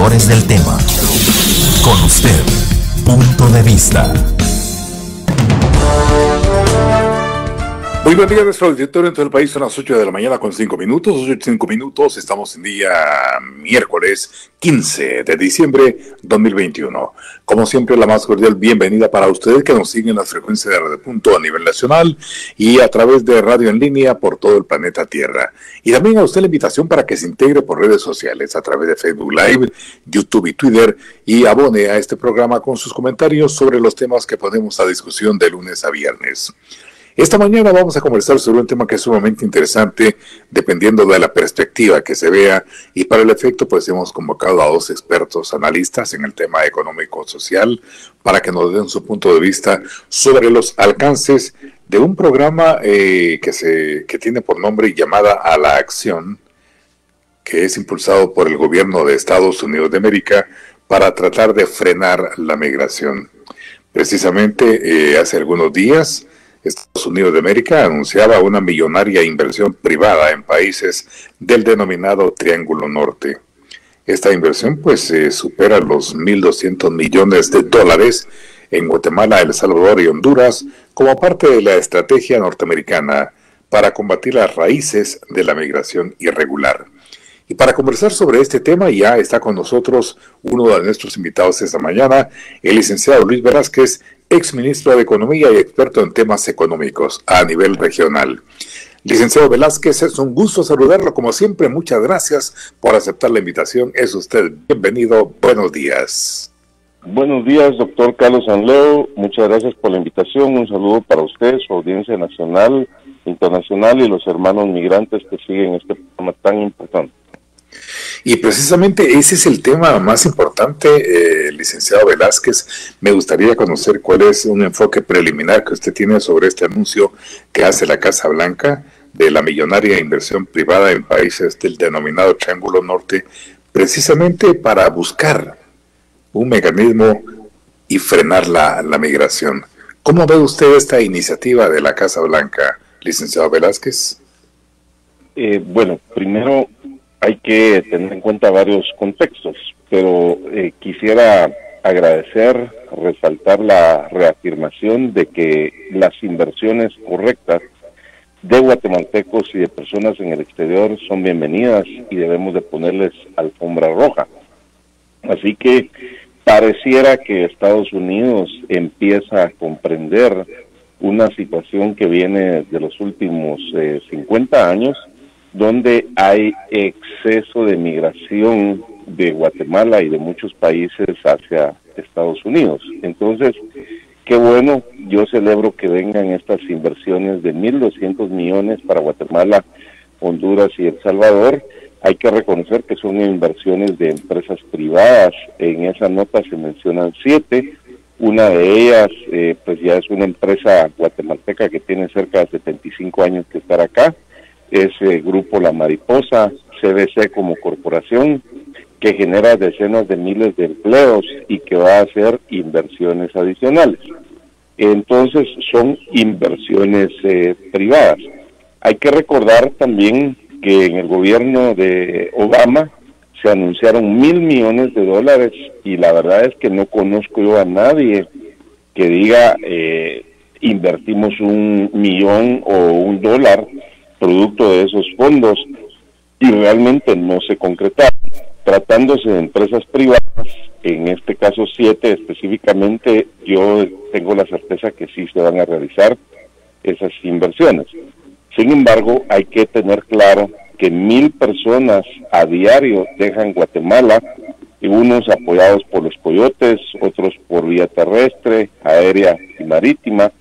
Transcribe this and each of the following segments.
conocedores del tema. Con usted, Punto de Vista. Muy buen día, nuestro auditorio en todo el país. Son las 8 de la mañana con 5 minutos. 8:05. Estamos en día miércoles 15 de diciembre 2021. Como siempre, la más cordial bienvenida para ustedes que nos siguen en las frecuencias de Radio Punto a nivel nacional y a través de radio en línea por todo el planeta Tierra. Y también a usted la invitación para que se integre por redes sociales a través de Facebook Live, YouTube y Twitter y abone a este programa con sus comentarios sobre los temas que ponemos a discusión de lunes a viernes. Esta mañana vamos a conversar sobre un tema que es sumamente interesante, dependiendo de la perspectiva que se vea, y para el efecto pues hemos convocado a dos expertos analistas en el tema económico-social para que nos den su punto de vista sobre los alcances de un programa que tiene por nombre Llamada a la Acción, que es impulsado por el gobierno de Estados Unidos de América para tratar de frenar la migración. Precisamente hace algunos días Estados Unidos de América anunciaba una millonaria inversión privada en países del denominado Triángulo Norte. Esta inversión pues supera los 1.200 millones de dólares en Guatemala, El Salvador y Honduras como parte de la estrategia norteamericana para combatir las raíces de la migración irregular. Y para conversar sobre este tema ya está con nosotros uno de nuestros invitados esta mañana, el licenciado Luis Velázquez, exministro de Economía y experto en temas económicos a nivel regional. Licenciado Velázquez, es un gusto saludarlo como siempre. Muchas gracias por aceptar la invitación. Es usted bienvenido. Buenos días. Buenos días, doctor Carlos Anleo. Muchas gracias por la invitación. Un saludo para usted, su audiencia nacional, internacional y los hermanos migrantes que siguen este programa tan importante. Y precisamente ese es el tema más importante, licenciado Velázquez. Me gustaría conocer cuál es un enfoque preliminar que usted tiene sobre este anuncio que hace la Casa Blanca de la millonaria inversión privada en países del denominado Triángulo Norte, precisamente para buscar un mecanismo y frenar la migración. ¿Cómo ve usted esta iniciativa de la Casa Blanca, licenciado Velázquez? Bueno, primero hay que tener en cuenta varios contextos, pero quisiera agradecer, resaltar la reafirmación de que las inversiones correctas de guatemaltecos y de personas en el exterior son bienvenidas y debemos de ponerles alfombra roja. Así que pareciera que Estados Unidos empieza a comprender una situación que viene de los últimos 50 años, donde hay exceso de migración de Guatemala y de muchos países hacia Estados Unidos. Entonces, qué bueno, yo celebro que vengan estas inversiones de 1.200 millones para Guatemala, Honduras y El Salvador. Hay que reconocer que son inversiones de empresas privadas. En esa nota se mencionan 7. Una de ellas, pues ya es una empresa guatemalteca que tiene cerca de 75 años que estar acá. Es Grupo La Mariposa, CBC como corporación, que genera decenas de miles de empleos y que va a hacer inversiones adicionales. Entonces son inversiones privadas. Hay que recordar también que en el gobierno de Obama se anunciaron 1.000 millones de dólares y la verdad es que no conozco yo a nadie que diga invertimos 1 millón o $1 producto de esos fondos y realmente no se concretaron. Tratándose de empresas privadas, en este caso 7 específicamente, yo tengo la certeza que sí se van a realizar esas inversiones. Sin embargo, hay que tener claro que 1.000 personas a diario dejan Guatemala, y unos apoyados por los coyotes, otros por vía terrestre, aérea y marítima.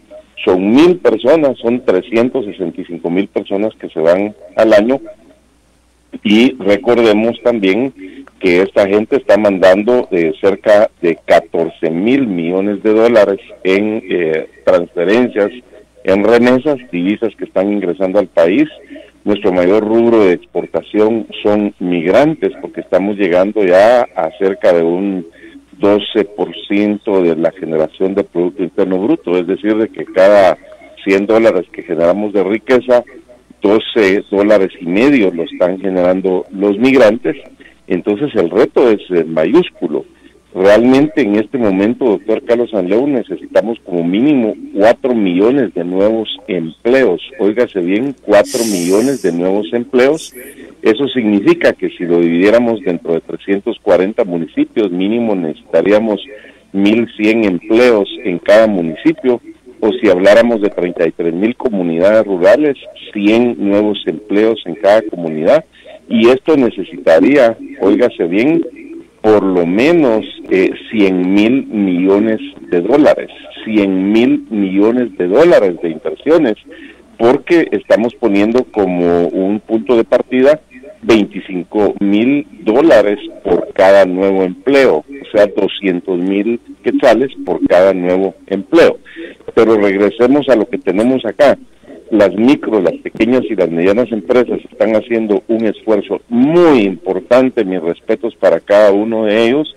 Son 1.000 personas, son 365,000 personas que se van al año, y recordemos también que esta gente está mandando cerca de 14,000 millones de dólares en transferencias, en remesas, divisas que están ingresando al país. Nuestro mayor rubro de exportación son migrantes, porque estamos llegando ya a cerca de un 12% de la generación de Producto Interno Bruto, es decir, de que cada $100 que generamos de riqueza, $12.50 lo están generando los migrantes, Entonces el reto es mayúsculo. Realmente en este momento, doctor Carlos Anleu, necesitamos como mínimo 4 millones de nuevos empleos. Óigase bien, 4 millones de nuevos empleos. Eso significa que si lo dividiéramos dentro de 340 municipios, mínimo necesitaríamos 1,100 empleos en cada municipio, o si habláramos de 33,000 comunidades rurales, 100 nuevos empleos en cada comunidad, y esto necesitaría, óigase bien, por lo menos 100,000 millones de dólares, 100,000 millones de dólares de inversiones, porque estamos poniendo como un punto de partida $25,000 por cada nuevo empleo, o sea, 200,000 quetzales por cada nuevo empleo. Pero regresemos a lo que tenemos acá. Las micro, las pequeñas y las medianas empresas están haciendo un esfuerzo muy importante, mis respetos para cada uno de ellos,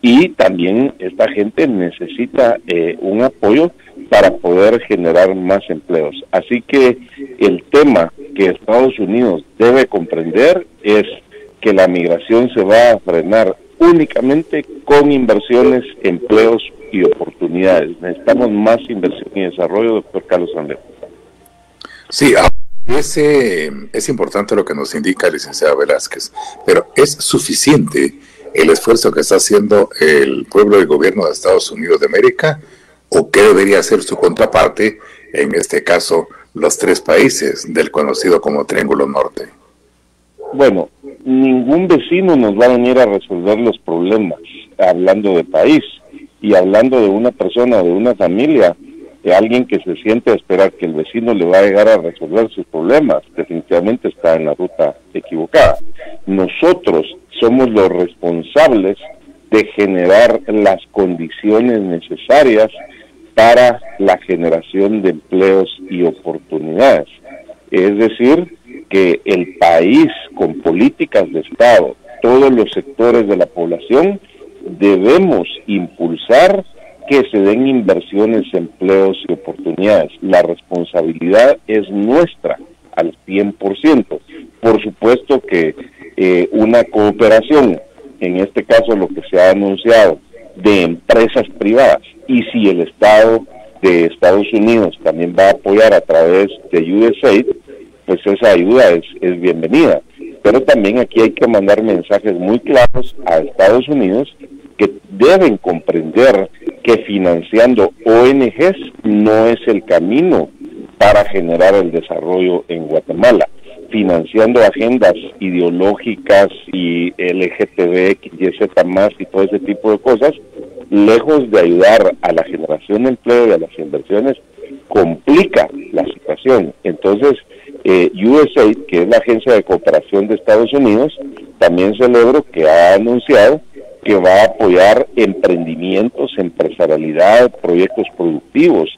y también esta gente necesita un apoyo para poder generar más empleos. Así que el tema que Estados Unidos debe comprender es que la migración se va a frenar únicamente con inversiones, empleos y oportunidades. Necesitamos más inversión y desarrollo, doctor Carlos Anleu. Sí, es importante lo que nos indica el licenciado Velázquez, pero ¿es suficiente el esfuerzo que está haciendo el pueblo y gobierno de Estados Unidos de América? ¿O qué debería hacer su contraparte, en este caso, los 3 países del conocido como Triángulo Norte? Bueno, ningún vecino nos va a venir a resolver los problemas, hablando de país, y hablando de una persona, de una familia, de alguien que se siente a esperar que el vecino le va a llegar a resolver sus problemas, definitivamente está en la ruta equivocada. Nosotros somos los responsables de generar las condiciones necesarias para la generación de empleos y oportunidades. Es decir, que el país, con políticas de Estado, todos los sectores de la población, debemos impulsar que se den inversiones, empleos y oportunidades. La responsabilidad es nuestra al 100%. Por supuesto que una cooperación, en este caso lo que se ha anunciado, de empresas privadas, y si el Estado de Estados Unidos también va a apoyar a través de USAID, pues esa ayuda es bienvenida. Pero también aquí hay que mandar mensajes muy claros a Estados Unidos que deben comprender que financiando ONGs no es el camino para generar el desarrollo en Guatemala. Financiando agendas ideológicas y LGTB, YZ+, y todo ese tipo de cosas, lejos de ayudar a la generación de empleo y a las inversiones, complica la situación. Entonces, USAID, que es la agencia de cooperación de Estados Unidos, también celebro que ha anunciado que va a apoyar emprendimientos, empresarialidad, proyectos productivos.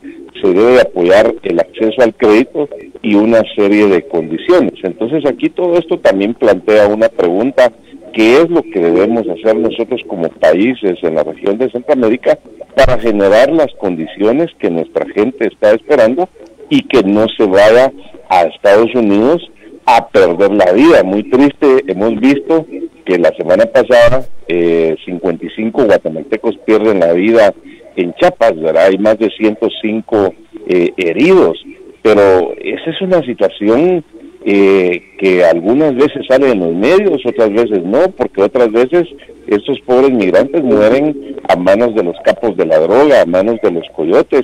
Se debe apoyar el acceso al crédito y una serie de condiciones. Entonces aquí todo esto también plantea una pregunta: ¿qué es lo que debemos hacer nosotros como países en la región de Centroamérica para generar las condiciones que nuestra gente está esperando y que no se vaya a Estados Unidos a perder la vida? Muy triste, hemos visto que la semana pasada 55 guatemaltecos pierden la vida en Chiapas, ¿verdad? Hay más de 105 heridos, pero esa es una situación que algunas veces sale en los medios, otras veces no, porque otras veces estos pobres migrantes mueren a manos de los capos de la droga, a manos de los coyotes,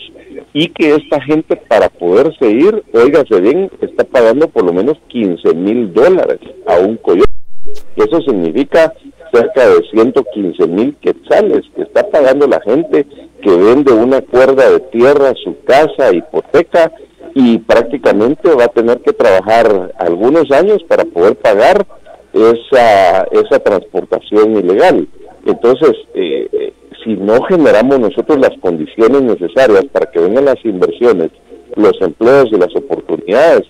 y que esta gente, para poderse ir, óigase bien, está pagando por lo menos $15,000 a un coyote. Eso significa cerca de 115,000 quetzales que está pagando la gente que vende una cuerda de tierra, su casa, hipoteca, y prácticamente va a tener que trabajar algunos años para poder pagar esa transportación ilegal. Entonces, si no generamos nosotros las condiciones necesarias para que vengan las inversiones, los empleos y las oportunidades,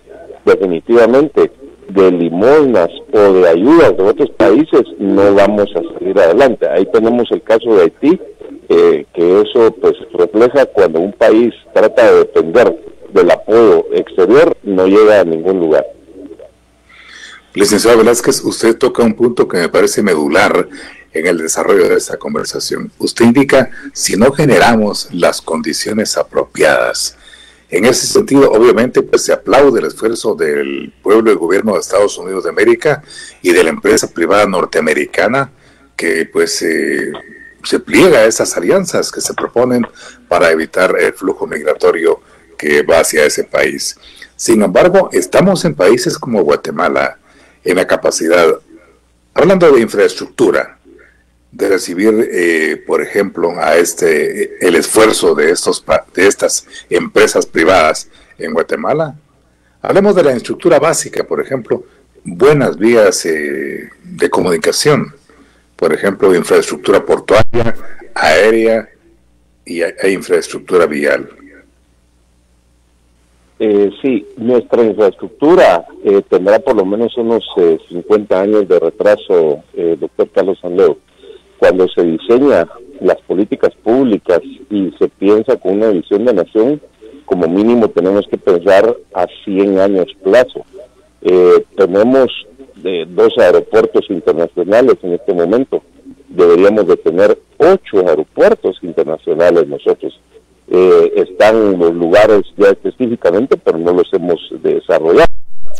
definitivamente de limosnas o de ayudas de otros países, no vamos a salir adelante. Ahí tenemos el caso de Haití, que eso pues refleja cuando un país trata de depender del apoyo exterior, no llega a ningún lugar. Licenciado Velázquez, usted toca un punto que me parece medular en el desarrollo de esta conversación. Usted indica, si no generamos las condiciones apropiadas. En ese sentido, obviamente, pues se aplaude el esfuerzo del pueblo y gobierno de Estados Unidos de América y de la empresa privada norteamericana que pues se pliega a esas alianzas que se proponen para evitar el flujo migratorio que va hacia ese país. Sin embargo, estamos en países como Guatemala en la capacidad, hablando de infraestructura, de recibir, por ejemplo, el esfuerzo de estas empresas privadas en Guatemala. Hablemos de la infraestructura básica, por ejemplo, buenas vías de comunicación, por ejemplo, infraestructura portuaria, aérea e infraestructura vial. Sí, nuestra infraestructura tendrá por lo menos unos 50 años de retraso, doctor Carlos Sanleo. Cuando se diseña las políticas públicas y se piensa con una visión de nación, como mínimo tenemos que pensar a 100 años plazo. Tenemos 2 aeropuertos internacionales en este momento. Deberíamos de tener 8 aeropuertos internacionales nosotros. Están los lugares ya específicamente, pero no los hemos desarrollado.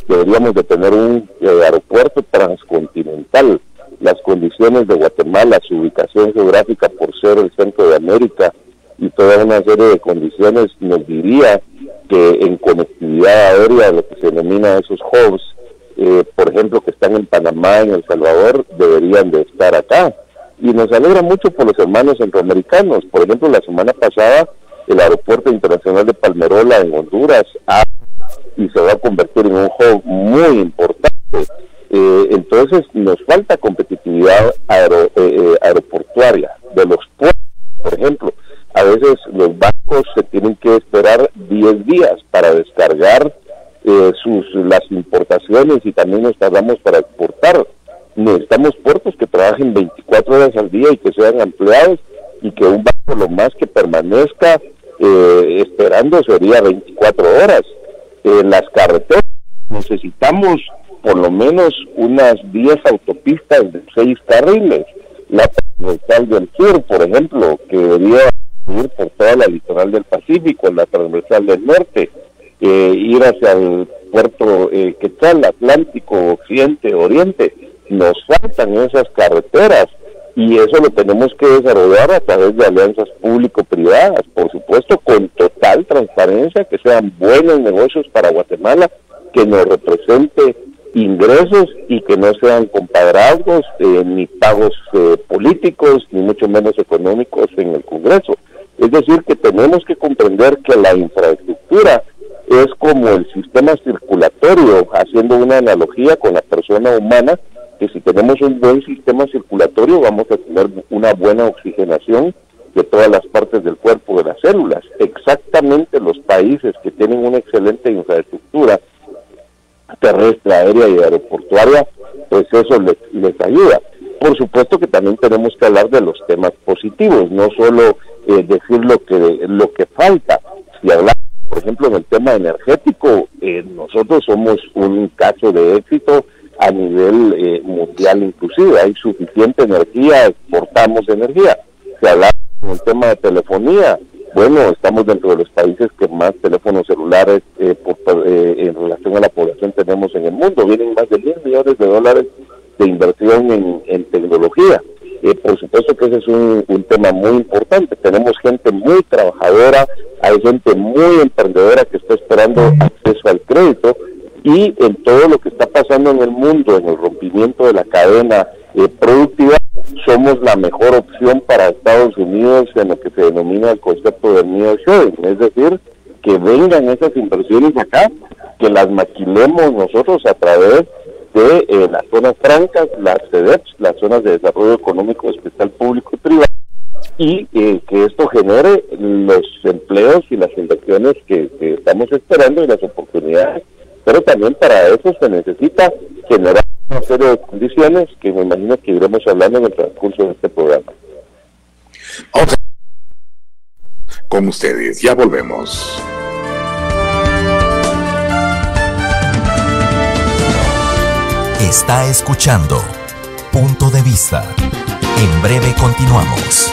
Deberíamos de tener un aeropuerto transcontinental. Las condiciones de Guatemala, su ubicación geográfica por ser el centro de América y toda una serie de condiciones nos diría que en conectividad aérea, lo que se denomina esos hubs, por ejemplo, que están en Panamá, en El Salvador, deberían de estar acá. Y nos alegra mucho por los hermanos centroamericanos. Por ejemplo, la semana pasada, el Aeropuerto Internacional de Palmerola en Honduras y se va a convertir en un hub muy importante. Entonces nos falta competitividad aeroportuaria de los puertos. Por ejemplo, a veces los barcos se tienen que esperar 10 días para descargar las importaciones y también nos tardamos para exportar. Necesitamos puertos que trabajen 24 horas al día y que sean empleados, y que un barco lo más que permanezca esperando sería 24 horas. Las carreteras, necesitamos por lo menos unas 10 autopistas de 6 carriles. La transversal del sur, por ejemplo, que debería ir por toda la litoral del Pacífico, la transversal del norte, ir hacia el puerto Quetzal, Atlántico, Occidente, Oriente. Nos faltan esas carreteras y eso lo tenemos que desarrollar a través de alianzas público-privadas, por supuesto, con total transparencia, que sean buenos negocios para Guatemala, que nos represente ingresos y que no sean compadrazgos ni pagos políticos, ni mucho menos económicos en el Congreso. Es decir, que tenemos que comprender que la infraestructura es como el sistema circulatorio, haciendo una analogía con la persona humana, que si tenemos un buen sistema circulatorio vamos a tener una buena oxigenación de todas las partes del cuerpo de las células. Exactamente los países que tienen una excelente infraestructura terrestre, aérea y aeroportuaria, pues eso les ayuda. Por supuesto que también tenemos que hablar de los temas positivos, no solo decir lo que falta. Si hablamos, por ejemplo, en el tema energético, nosotros somos un caso de éxito a nivel mundial inclusive. Hay suficiente energía, exportamos energía. Si hablamos en el tema de telefonía, bueno, estamos dentro de los países que más teléfonos celulares en relación a la población tenemos en el mundo. Vienen más de $1,000 millones de inversión en tecnología. Por supuesto que ese es un tema muy importante. Tenemos gente muy trabajadora, hay gente muy emprendedora que está esperando acceso al crédito, y en todo lo que está pasando en el mundo, en el rompimiento de la cadena productiva, somos la mejor opción para Estados Unidos en lo que se denomina el concepto de nearshoring, es decir, que vengan esas inversiones acá, que las maquilemos nosotros a través de las zonas francas, las CEDEPs, las zonas de desarrollo económico especial público y privado, y que esto genere los empleos y las inversiones que estamos esperando y las oportunidades. Pero también para eso se necesita generar una serie de condiciones que me imagino que iremos hablando en el transcurso de este programa. Con ustedes, ya volvemos. Está escuchando Punto de Vista. En breve continuamos.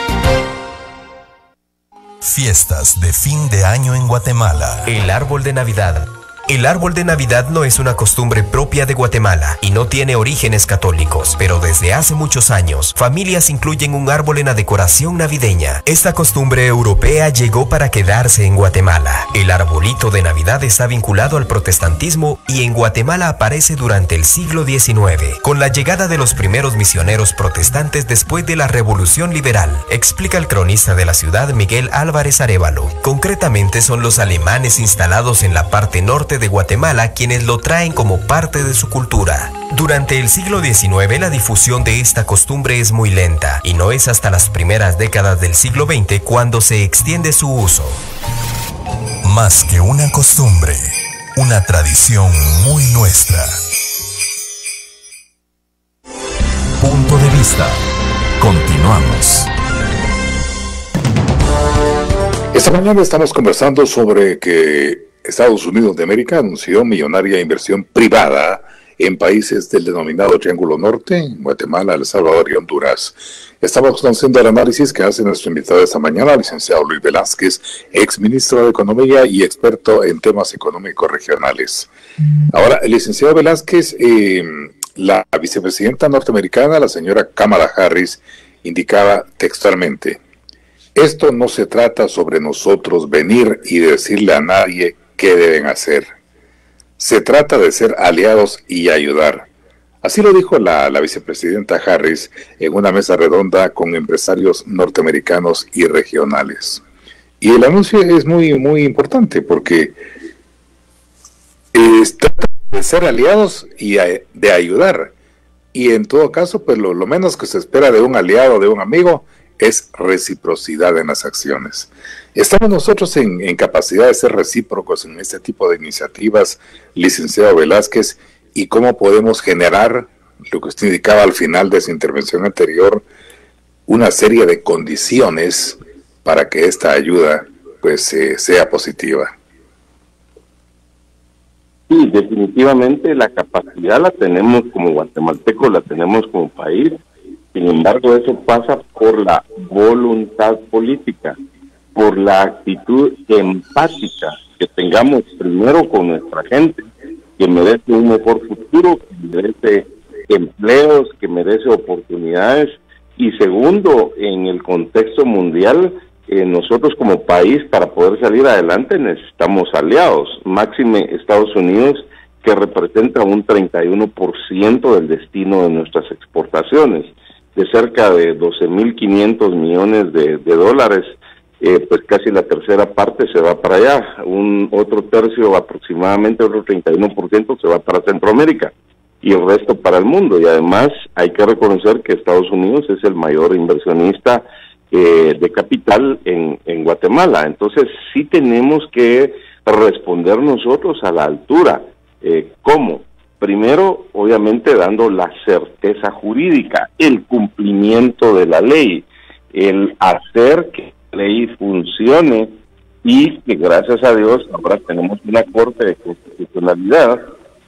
Fiestas de fin de año en Guatemala. El árbol de Navidad. El árbol de Navidad no es una costumbre propia de Guatemala y no tiene orígenes católicos, pero desde hace muchos años, familias incluyen un árbol en la decoración navideña. Esta costumbre europea llegó para quedarse en Guatemala. El arbolito de Navidad está vinculado al protestantismo y en Guatemala aparece durante el siglo XIX, con la llegada de los primeros misioneros protestantes después de la Revolución Liberal, explica el cronista de la ciudad Miguel Álvarez Arévalo. Concretamente son los alemanes instalados en la parte norte de Guatemala quienes lo traen como parte de su cultura. Durante el siglo XIX la difusión de esta costumbre es muy lenta y no es hasta las primeras décadas del siglo XX cuando se extiende su uso. Más que una costumbre, una tradición muy nuestra. Punto de Vista. Continuamos. Esta mañana estamos conversando sobre que Estados Unidos de América anunció millonaria inversión privada en países del denominado Triángulo Norte, Guatemala, El Salvador y Honduras. Estamos conociendo el análisis que hace nuestro invitado esta mañana, el licenciado Luis Velázquez, ex ministro de Economía y experto en temas económicos regionales. Ahora, el licenciado Velázquez, la vicepresidenta norteamericana, la señora Kamala Harris, indicaba textualmente: esto no se trata sobre nosotros venir y decirle a nadie qué deben hacer. Se trata de ser aliados y ayudar. Así lo dijo la vicepresidenta Harris en una mesa redonda con empresarios norteamericanos y regionales. Y el anuncio es muy, muy importante porque trata de ser aliados y de ayudar. Y en todo caso, pues lo menos que se espera de un aliado, de un amigo, es reciprocidad en las acciones. ¿Estamos nosotros en capacidad de ser recíprocos en este tipo de iniciativas, licenciado Velázquez? ¿Y cómo podemos generar, lo que usted indicaba al final de su intervención anterior, una serie de condiciones para que esta ayuda pues sea positiva? Sí, definitivamente la capacidad la tenemos como guatemaltecos, la tenemos como país. Sin embargo, eso pasa por la voluntad política, por la actitud empática que tengamos primero con nuestra gente, que merece un mejor futuro, que merece empleos, que merece oportunidades. Y segundo, en el contexto mundial, nosotros como país, para poder salir adelante, necesitamos aliados. Máxime Estados Unidos, que representa un 31% del destino de nuestras exportaciones, de cerca de 12.500 millones de dólares, pues casi la tercera parte se va para allá, un otro tercio, aproximadamente otro 31% se va para Centroamérica y el resto para el mundo. Y además hay que reconocer que Estados Unidos es el mayor inversionista de capital en Guatemala. Entonces sí tenemos que responder nosotros a la altura. ¿Cómo? Primero, obviamente, dando la certeza jurídica, el cumplimiento de la ley, el hacer que la ley funcione y que, gracias a Dios, ahora tenemos una Corte de Constitucionalidad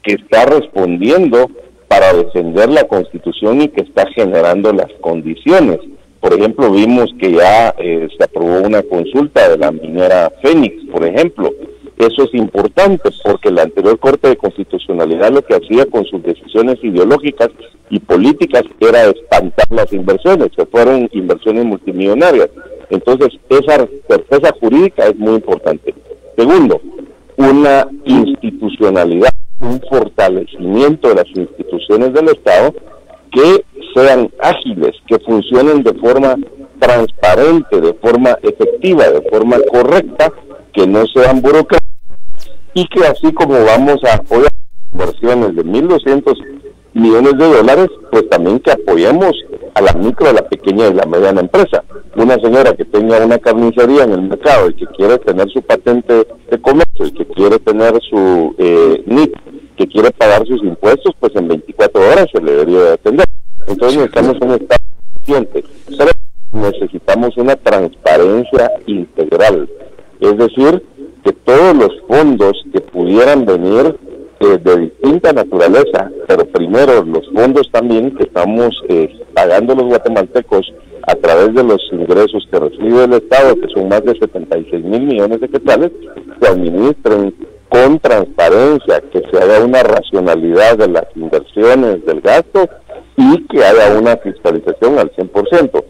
que está respondiendo para defender la Constitución y que está generando las condiciones. Por ejemplo, vimos que ya se aprobó una consulta de la minera Fénix, por ejemplo. Eso es importante porque la anterior Corte de Constitucionalidad lo que hacía con sus decisiones ideológicas y políticas era espantar las inversiones, que fueron inversiones multimillonarias. Entonces, esa certeza jurídica es muy importante. Segundo, una institucionalidad, un fortalecimiento de las instituciones del Estado que sean ágiles, que funcionen de forma transparente, de forma efectiva, de forma correcta, que no sean burocráticas, y que así como vamos a apoyar inversiones de 1.200 millones de dólares, pues también que apoyemos a la micro, a la pequeña y la mediana empresa. Una señora que tenga una carnicería en el mercado y que quiere tener su patente de comercio y que quiere tener su NIC, que quiere pagar sus impuestos, pues en 24 horas se le debería de atender. Entonces necesitamos un Estado eficiente. Necesitamos una transparencia integral. Es decir, que todos los fondos que pudieran venir de distinta naturaleza, pero primero los fondos también que estamos pagando los guatemaltecos a través de los ingresos que recibe el Estado, que son más de 76 mil millones de quetzales, se administren con transparencia, que se haga una racionalidad de las inversiones, del gasto, y que haya una fiscalización al 100%.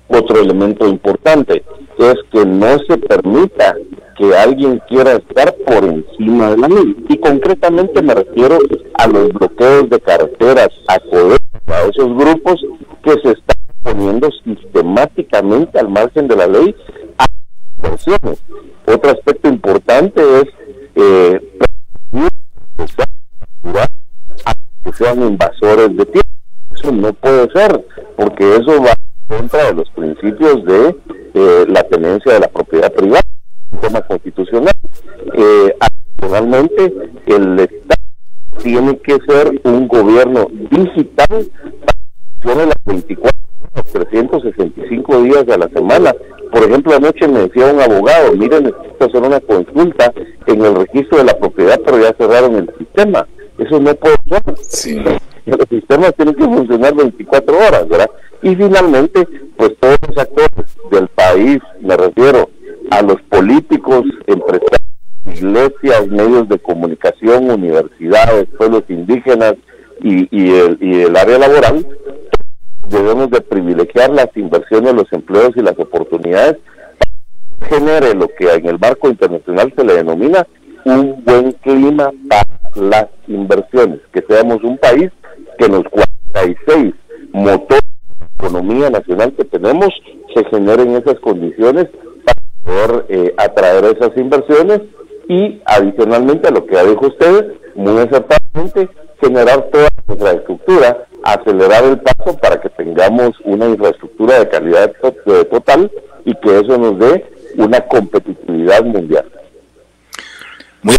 Otro elemento importante es que no se permita que alguien quiera estar por encima de la ley, y concretamente me refiero a los bloqueos de carreteras, a esos grupos que se están poniendo sistemáticamente al margen de la ley a inversiones. Otro aspecto importante es que sean invasores de tierra. Eso no puede ser, porque eso va en contra de los principios de la tenencia de la propiedad privada, un tema constitucional. Actualmente el Estado tiene que ser un gobierno digital para que las 24 horas, 365 días de la semana. Por ejemplo, anoche me decía un abogado, miren, necesito hacer una consulta en el registro de la propiedad, pero ya cerraron el sistema. Eso no puede ser. Sí. Los sistemas tienen que funcionar 24 horas, ¿verdad? Y finalmente, pues todos los actores del país, me refiero a los políticos, empresarios, iglesias, medios de comunicación, universidades, pueblos indígenas y el área laboral, debemos de privilegiar las inversiones, los empleos y las oportunidades para que genere lo que en el marco internacional se le denomina un buen clima para las inversiones, que seamos un país que los 46 motores de economía nacional que tenemos se generen esas condiciones para poder atraer esas inversiones y adicionalmente a lo que dijo usted muy acertadamente, generar toda la infraestructura, acelerar el paso para que tengamos una infraestructura de calidad total y que eso nos dé una competitividad mundial. Muy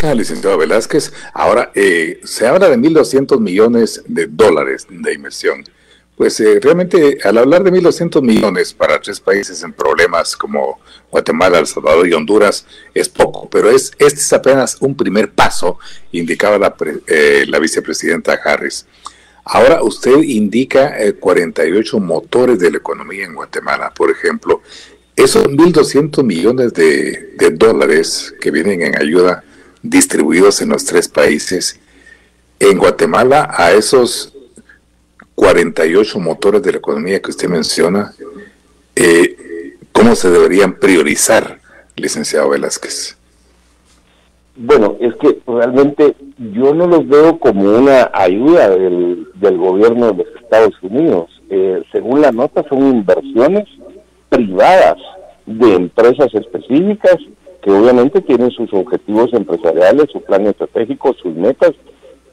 bien, licenciado Velázquez. Ahora, se habla de 1.200 millones de dólares de inversión. Pues realmente, al hablar de 1.200 millones para 3 países en problemas como Guatemala, El Salvador y Honduras, es poco, pero este es apenas un primer paso, indicaba la vicepresidenta Harris. Ahora usted indica 48 motores de la economía en Guatemala, por ejemplo. Esos 1.200 millones de dólares que vienen en ayuda distribuidos en los 3 países, en Guatemala a esos 48 motores de la economía que usted menciona, ¿cómo se deberían priorizar, licenciado Velázquez? Bueno, es que realmente yo no los veo como una ayuda del gobierno de los Estados Unidos. Según la nota, son inversiones privadas de empresas específicas que obviamente tienen sus objetivos empresariales, su plan estratégico, sus metas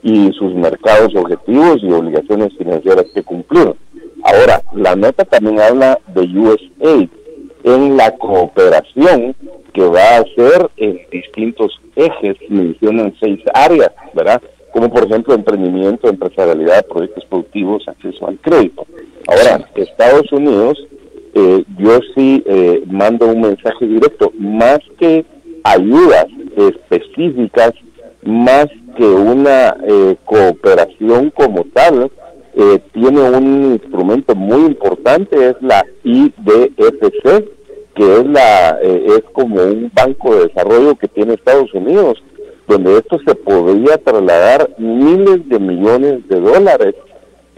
y sus mercados objetivos y obligaciones financieras que cumplir. Ahora, la nota también habla de USAID en la cooperación que va a hacer en distintos ejes, mencionan 6 áreas, ¿verdad? Como por ejemplo emprendimiento, empresarialidad, proyectos productivos, acceso al crédito. Ahora, Estados Unidos, yo sí mando un mensaje directo, más que ayudas específicas, más que una cooperación como tal, tiene un instrumento muy importante, es la IDFC, que es como un banco de desarrollo que tiene Estados Unidos, donde esto se podría trasladar miles de millones de dólares,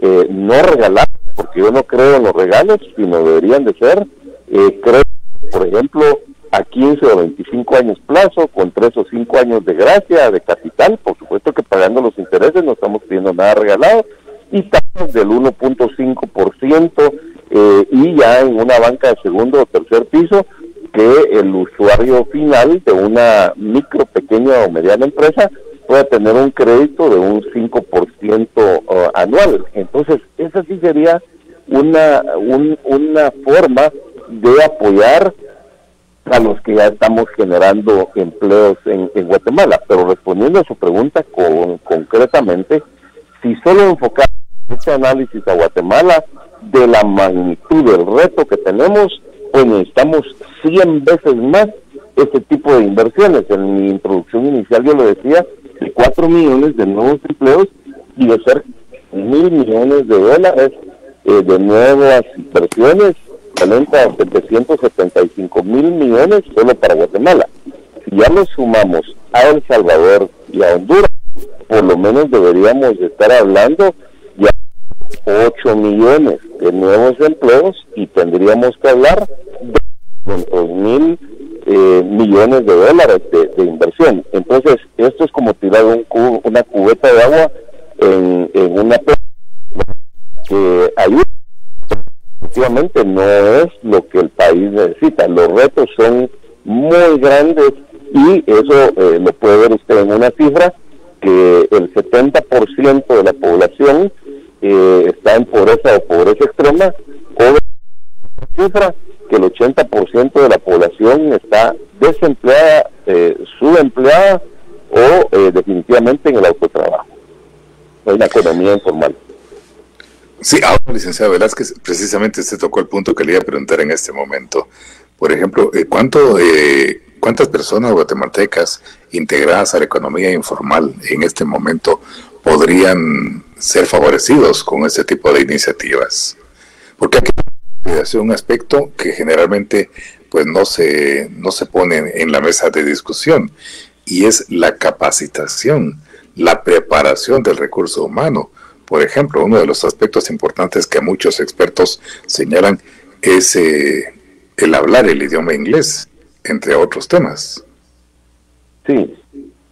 no regalados, porque yo no creo en los regalos, sino deberían de ser, creo, por ejemplo, a 15 o 25 años plazo, con 3 o 5 años de gracia, de capital, por supuesto que pagando los intereses, no estamos pidiendo nada regalado, y tasas del 1.5%, y ya en una banca de segundo o tercer piso, que el usuario final de una micro, pequeña o mediana empresa pueda tener un crédito de un 5% anual. Entonces, esa sí sería una forma de apoyar a los que ya estamos generando empleos en Guatemala. Pero respondiendo a su pregunta concretamente, si solo enfocamos este análisis a Guatemala, de la magnitud del reto que tenemos, pues necesitamos 100 veces más este tipo de inversiones. En mi introducción inicial yo lo decía, de 4 millones de nuevos empleos y de cerca de $1,000 millones de nuevas inversiones, equivalente a 775,000 millones solo para Guatemala. Si ya lo sumamos a El Salvador y a Honduras, por lo menos deberíamos de estar hablando ya de 8 millones de nuevos empleos y tendríamos que hablar de 200,000 millones de dólares de inversión. Entonces, esto es como tirar una cubeta de agua en una playa que ayuda. Efectivamente, no es lo que el país necesita. Los retos son muy grandes y eso lo puede ver usted en una cifra que el 70% de la población está en pobreza o pobreza extrema, o cifra que el 80% de la población está desempleada, subempleada o definitivamente en el autotrabajo, en la economía informal. Sí, ahora, licenciado Velázquez, precisamente usted tocó el punto que le iba a preguntar en este momento. Por ejemplo, ¿cuántas personas guatemaltecas integradas a la economía informal en este momento podrían ser favorecidos con este tipo de iniciativas? Porque aquí es un aspecto que generalmente pues no se pone en la mesa de discusión, y es la capacitación, la preparación del recurso humano. Por ejemplo, uno de los aspectos importantes que muchos expertos señalan es el hablar el idioma inglés, entre otros temas. Sí,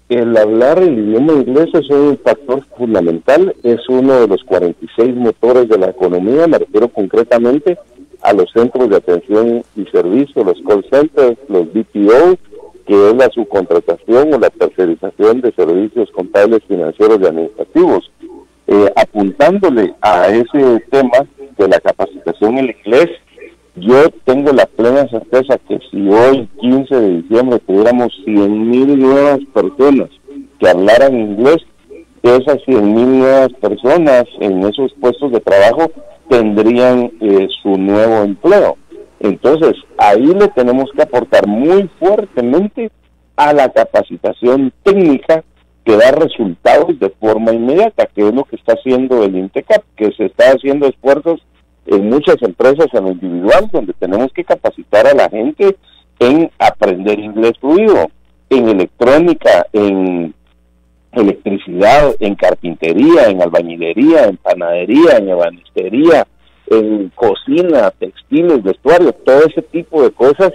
el hablar el idioma inglés es un factor fundamental, es uno de los 46 motores de la economía. Me refiero concretamente a los centros de atención y servicio, los call centers, los BPO, que es la subcontratación o la tercerización de servicios contables, financieros y administrativos. Apuntándole a ese tema de la capacitación en inglés, yo tengo la plena certeza que si hoy, 15 de diciembre, tuviéramos 100,000 nuevas personas que hablaran inglés, esas 100,000 nuevas personas en esos puestos de trabajo tendrían su nuevo empleo. Entonces, ahí le tenemos que aportar muy fuertemente a la capacitación técnica que da resultados de forma inmediata, que es lo que está haciendo el INTECAP, que se está haciendo esfuerzos en muchas empresas en lo individual, donde tenemos que capacitar a la gente en aprender inglés fluido, en electrónica, en electricidad, en carpintería, en albañilería, en panadería, en ebanistería, en cocina, textiles, vestuario, todo ese tipo de cosas.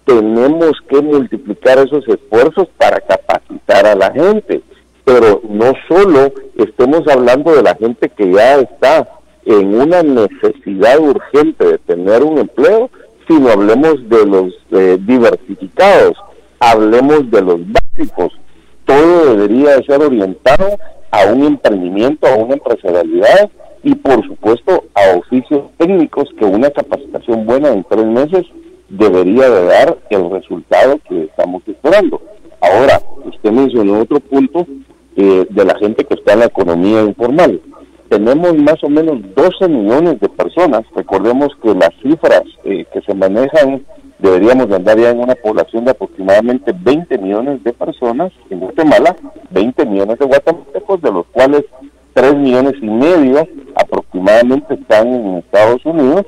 Tenemos que multiplicar esos esfuerzos para capacitar a la gente, pero no solo estemos hablando de la gente que ya está en una necesidad urgente de tener un empleo, sino hablemos de los diversificados, hablemos de los básicos. Todo debería de ser orientado a un emprendimiento, a una empresarialidad y por supuesto a oficios técnicos que una capacitación buena en 3 meses debería de dar el resultado que estamos esperando. Ahora, usted mencionó otro punto de la gente que está en la economía informal. Tenemos más o menos 12 millones de personas. Recordemos que las cifras que se manejan, deberíamos de andar ya en una población de aproximadamente 20 millones de personas en Guatemala, 20 millones de guatemaltecos, de los cuales 3 millones y medio aproximadamente están en Estados Unidos,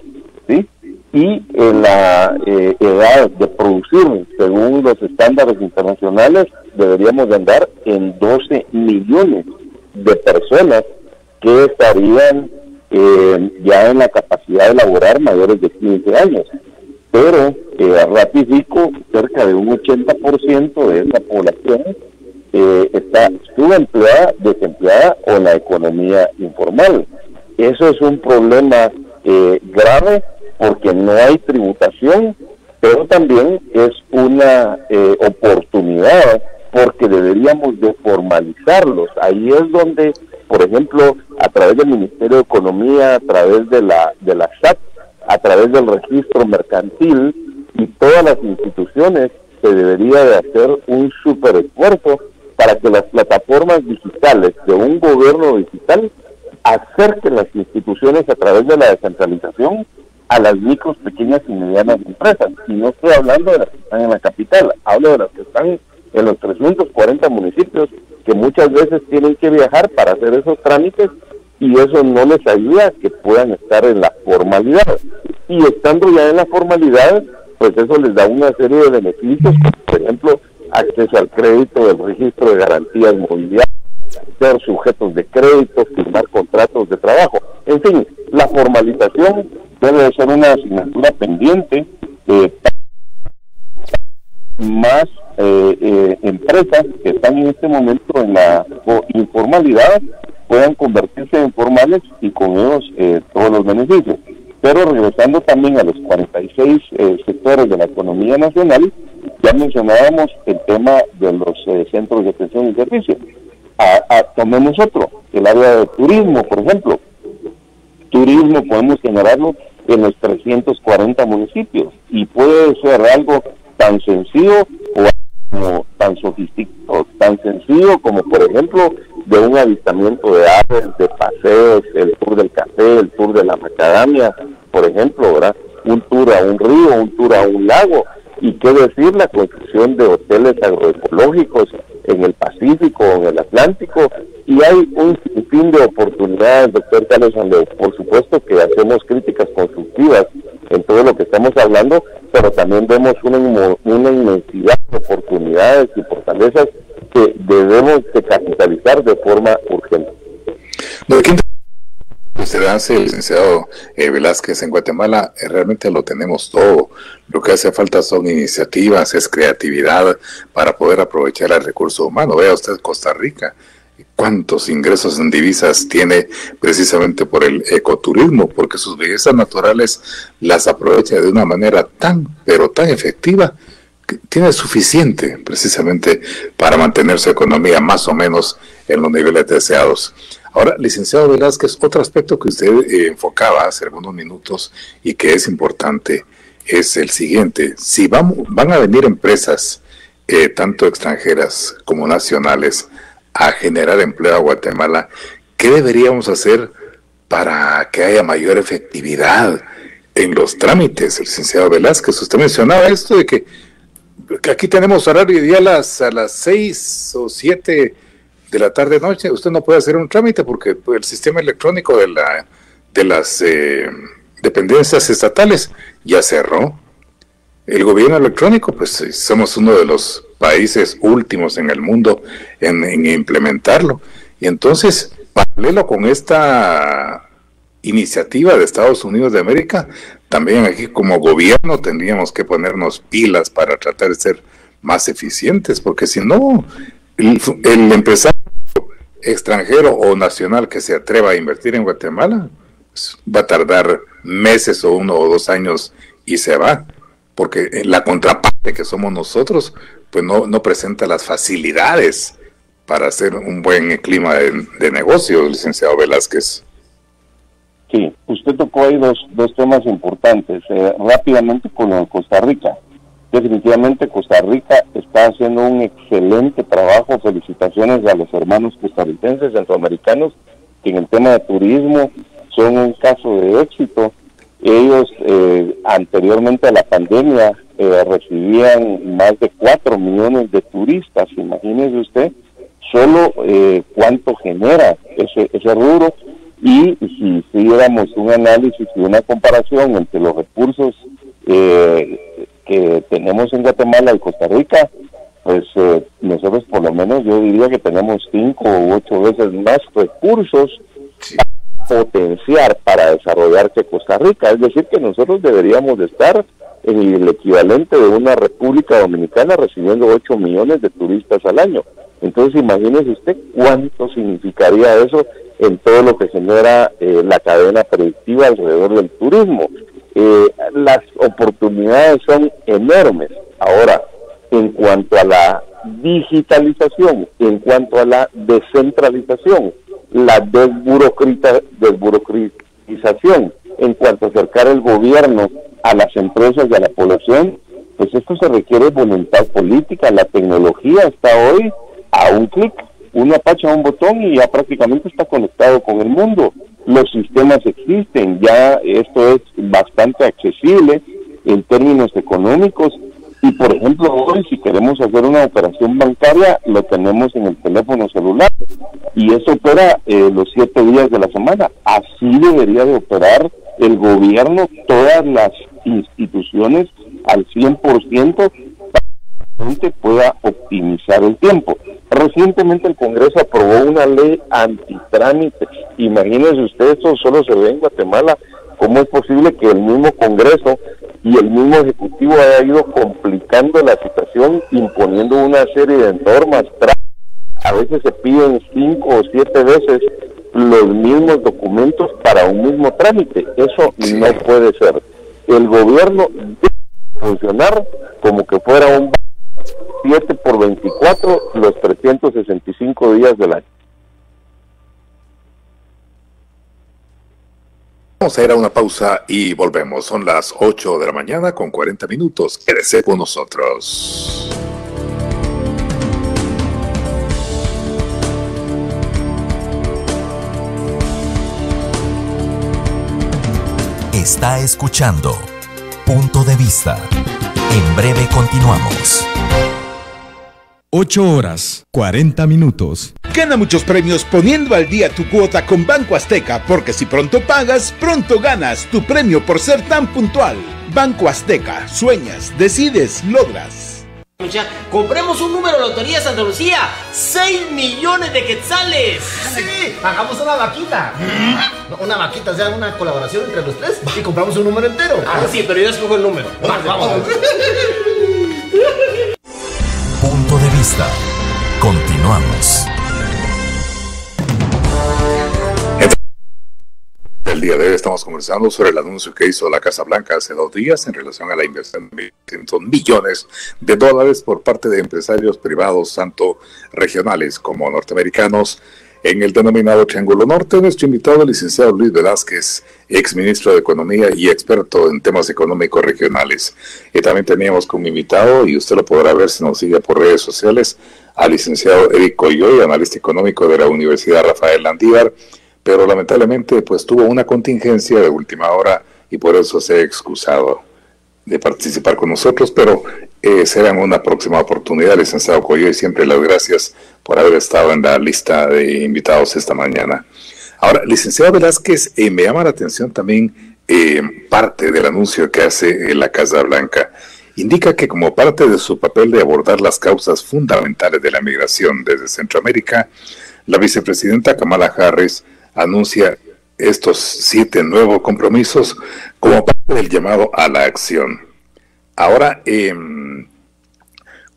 ¿sí? Y la edad de producir, según los estándares internacionales, deberíamos de andar en 12 millones de personas que estarían ya en la capacidad de laborar mayores de 15 años. Pero ratifico, cerca de un 80% de esa población está subempleada, desempleada o en la economía informal. Eso es un problema grave porque no hay tributación, pero también es una oportunidad porque deberíamos de formalizarlos. Ahí es donde, por ejemplo, a través del Ministerio de Economía, a través de la SAT, a través del registro mercantil y todas las instituciones, se debería de hacer un súper esfuerzo para que las plataformas digitales de un gobierno digital acerquen las instituciones a través de la descentralización a las micros, pequeñas y medianas empresas. Y no estoy hablando de las que están en la capital, hablo de las que están en los 340 municipios que muchas veces tienen que viajar para hacer esos trámites y eso no les ayuda a que puedan estar en la formalidad. Y estando ya en la formalidad, pues eso les da una serie de beneficios, por ejemplo, acceso al crédito, el registro de garantías mobiliarias, ser sujetos de crédito, firmar contratos de trabajo. En fin, la formalización debe de ser una asignatura pendiente, más empresas que están en este momento en la informalidad puedan convertirse en formales y con ellos todos los beneficios. Pero regresando también a los 46 sectores de la economía nacional, ya mencionábamos el tema de los centros de atención y servicio. Tomemos otro, el área de turismo, por ejemplo. Turismo podemos generarlo en los 340 municipios y puede ser algo tan sencillo o como tan sofisticado, tan sencillo como, por ejemplo, de un avistamiento de aves, de paseos, el tour del café, el tour de la macadamia, por ejemplo, ¿verdad? Un tour a un río, un tour a un lago, y qué decir la construcción de hoteles agroecológicos en el Pacífico, en el Atlántico, y hay un sinfín de oportunidades, doctor Carlos Andrés. Por supuesto que hacemos críticas constructivas en todo lo que estamos hablando, pero también vemos una inmensidad de oportunidades y fortalezas que debemos de capitalizar de forma urgente. Usted hace, licenciado Velázquez, en Guatemala realmente lo tenemos todo. Lo que hace falta son iniciativas, es creatividad para poder aprovechar el recurso humano. Vea usted Costa Rica, cuántos ingresos en divisas tiene precisamente por el ecoturismo, porque sus bellezas naturales las aprovecha de una manera tan, pero tan efectiva, que tiene suficiente precisamente para mantener su economía más o menos en los niveles deseados. Ahora, licenciado Velázquez, otro aspecto que usted enfocaba hace algunos minutos y que es importante es el siguiente. Si van a venir empresas, tanto extranjeras como nacionales, a generar empleo a Guatemala, ¿qué deberíamos hacer para que haya mayor efectividad en los trámites, licenciado Velázquez? Usted mencionaba esto de que aquí tenemos horario ideal a las 6 o 7 de la tarde-noche. Usted no puede hacer un trámite porque el sistema electrónico de las dependencias estatales ya cerró. El gobierno electrónico, pues somos uno de los países últimos en el mundo en implementarlo. Y entonces, paralelo con esta iniciativa de Estados Unidos de América, también aquí como gobierno tendríamos que ponernos pilas para tratar de ser más eficientes, porque si no, el empresario extranjero o nacional que se atreva a invertir en Guatemala, pues, va a tardar meses o 1 o 2 años y se va, porque la contraparte que somos nosotros, pues no presenta las facilidades para hacer un buen clima de negocio, licenciado Velázquez. Sí, usted tocó ahí dos temas importantes. Rápidamente con lo de Costa Rica. Definitivamente Costa Rica está haciendo un excelente trabajo. Felicitaciones a los hermanos costarricenses, centroamericanos, que en el tema de turismo son un caso de éxito. Ellos anteriormente a la pandemia recibían más de 4 millones de turistas. Imagínese usted solo cuánto genera ese rubro. Y si hiciéramos un análisis y una comparación entre los recursos que tenemos en Guatemala y Costa Rica, pues nosotros por lo menos yo diría que tenemos 5 u 8 veces más recursos para potenciar, para desarrollar que Costa Rica. Es decir, que nosotros deberíamos de estar en el equivalente de una República Dominicana recibiendo 8 millones de turistas al año. Entonces imagínese usted cuánto significaría eso en todo lo que genera la cadena productiva alrededor del turismo. Las oportunidades son enormes. Ahora, en cuanto a la digitalización, en cuanto a la descentralización, la desburocratización, en cuanto a acercar el gobierno a las empresas y a la población, pues esto se requiere voluntad política. La tecnología está hoy a un clic. Uno apacha un botón y ya prácticamente está conectado con el mundo. Los sistemas existen, ya esto es bastante accesible en términos económicos. Y por ejemplo, hoy si queremos queremos hacer una operación bancaria, lo tenemos en el teléfono celular y eso opera los 7 días de la semana. Así debería de operar el gobierno, todas las instituciones al 100% para que la gente pueda optimizar el tiempo. Recientemente el Congreso aprobó una ley antitrámite. Imagínense ustedes, esto solo se ve en Guatemala. ¿Cómo es posible que el mismo Congreso y el mismo Ejecutivo haya ido complicando la situación, imponiendo una serie de normas? A veces se piden 5 o 7 veces los mismos documentos para un mismo trámite. Eso no puede ser. El gobierno debe funcionar como que fuera un 7 por 24 los 365 días del año. Vamos a ir a una pausa y volvemos. Son las 8 de la mañana con 40 minutos. Quédese con nosotros. Está escuchando Punto de Vista. En breve continuamos. 8 horas, 40 minutos. Gana muchos premios poniendo al día tu cuota con Banco Azteca, porque si pronto pagas, pronto ganas tu premio por ser tan puntual. Banco Azteca, sueñas, decides, logras. Compremos un número de Lotería Santa Lucía, 6 millones de quetzales. Sí, hagamos una vaquita. Una vaquita, o sea, una colaboración entre los tres y compramos un número entero. Sí, pero yo escojo el número. Vamos. Punto de Vista. Continuamos. El día de hoy estamos conversando sobre el anuncio que hizo la Casa Blanca hace 2 días en relación a la inversión de millones de dólares por parte de empresarios privados, tanto regionales como norteamericanos, en el denominado Triángulo Norte. Nuestro invitado, el licenciado Luis Velázquez, exministro de Economía y experto en temas económicos regionales. Y también teníamos como invitado, y usted lo podrá ver si nos sigue por redes sociales, al licenciado Eric Coyoy, analista económico de la Universidad Rafael Landívar, pero lamentablemente pues tuvo una contingencia de última hora y por eso se ha excusado de participar con nosotros, pero será en una próxima oportunidad. Licenciado Coyoy, siempre las gracias por haber estado en la lista de invitados esta mañana. Ahora, licenciado Velázquez, me llama la atención también parte del anuncio que hace la Casa Blanca. Indica que como parte de su papel de abordar las causas fundamentales de la migración desde Centroamérica, la vicepresidenta Kamala Harris anuncia estos 7 nuevos compromisos como parte del llamado a la acción. Ahora,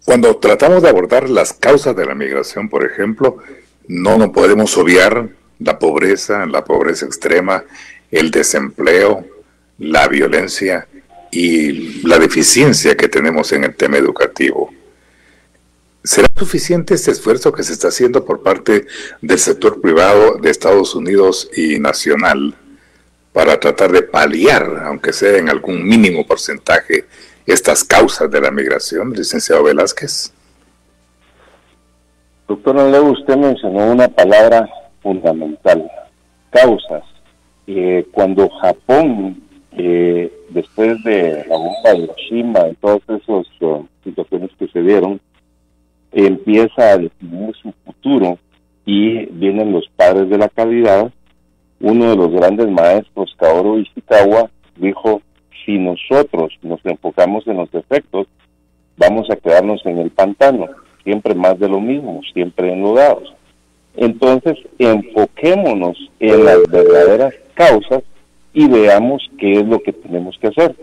cuando tratamos de abordar las causas de la migración, por ejemplo, no podemos obviar la pobreza extrema, el desempleo, la violencia y la deficiencia que tenemos en el tema educativo. ¿Será suficiente este esfuerzo que se está haciendo por parte del sector privado de Estados Unidos y nacional para tratar de paliar, aunque sea en algún mínimo porcentaje, estas causas de la migración, licenciado Velázquez? Doctor Aleu, usted mencionó una palabra fundamental, causas. Cuando Japón, después de la bomba de Hiroshima y todas esas situaciones que se dieron, empieza a definir su futuro y vienen los padres de la calidad. Uno de los grandes maestros, Kaoru Ishikawa, dijo: si nosotros nos enfocamos en los defectos, vamos a quedarnos en el pantano, siempre más de lo mismo, siempre enlodados. Entonces, enfoquémonos en las verdaderas causas y veamos qué es lo que tenemos que hacer.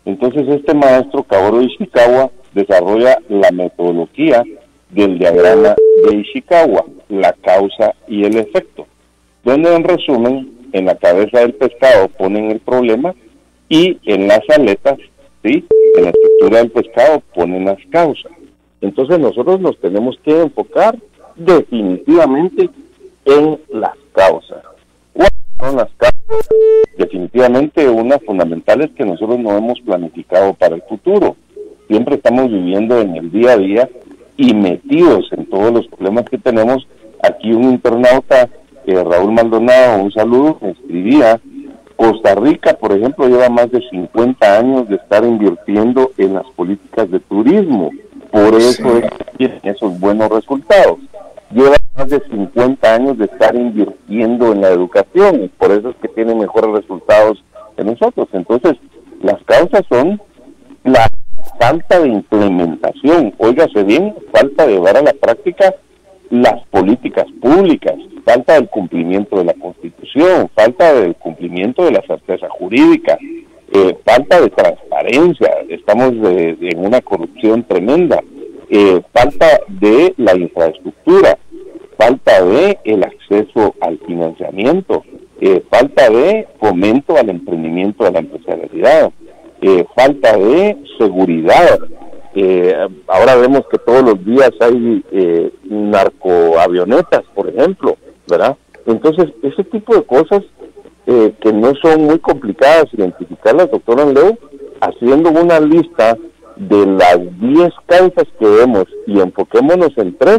Entonces, este maestro, Kaoru Ishikawa, desarrolla la metodología del diagrama de Ishikawa, la causa y el efecto, donde en resumen, en la cabeza del pescado ponen el problema y en las aletas, ¿sí?, en la estructura del pescado ponen las causas. Entonces nosotros nos tenemos que enfocar definitivamente en las causas. ¿Cuáles son las causas? Definitivamente unas fundamentales que nosotros no hemos planificado para el futuro. Siempre estamos viviendo en el día a día y metidos en todos los problemas que tenemos. Aquí un internauta, Raúl Maldonado, un saludo, me escribía: Costa Rica, por ejemplo, lleva más de 50 años de estar invirtiendo en las políticas de turismo. por eso es que tienen esos buenos resultados. Lleva más de 50 años de estar invirtiendo en la educación y por eso es que tienen mejores resultados que nosotros. Entonces, las causas son la falta de implementación, óigase bien, falta de llevar a la práctica las políticas públicas, falta del cumplimiento de la Constitución, falta del cumplimiento de la certeza jurídica, falta de transparencia, estamos en una corrupción tremenda, falta de la infraestructura, falta de el acceso al financiamiento, falta de fomento al emprendimiento de la empresarialidad, falta de seguridad. Ahora vemos que todos los días hay narcoavionetas, por ejemplo, ¿verdad? Entonces, ese tipo de cosas que no son muy complicadas identificarlas, doctora Leo, haciendo una lista de las 10 causas que vemos y enfoquémonos en 3,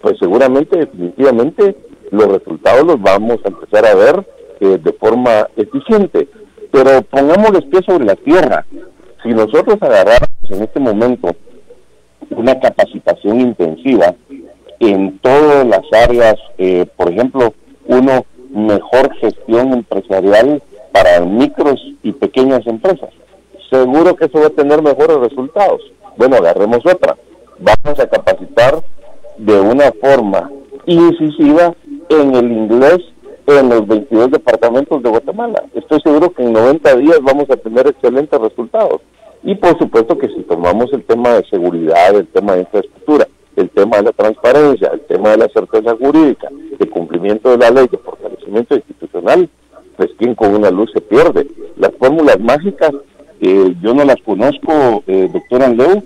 pues seguramente, definitivamente, los resultados los vamos a empezar a ver de forma eficiente. Pero pongamos los pies sobre la tierra. Si nosotros agarráramos en este momento una capacitación intensiva en todas las áreas, por ejemplo, mejor gestión empresarial para micros y pequeñas empresas, seguro que eso va a tener mejores resultados. Bueno, agarremos otra. Vamos a capacitar de una forma incisiva en el inglés en los 22 departamentos de Guatemala. Estoy seguro que en 90 días vamos a tener excelentes resultados. Y por supuesto que si tomamos el tema de seguridad, el tema de infraestructura, el tema de la transparencia, el tema de la certeza jurídica, el cumplimiento de la ley, de fortalecimiento institucional, pues quien con una luz se pierde. Las fórmulas mágicas, yo no las conozco, doctora Leo,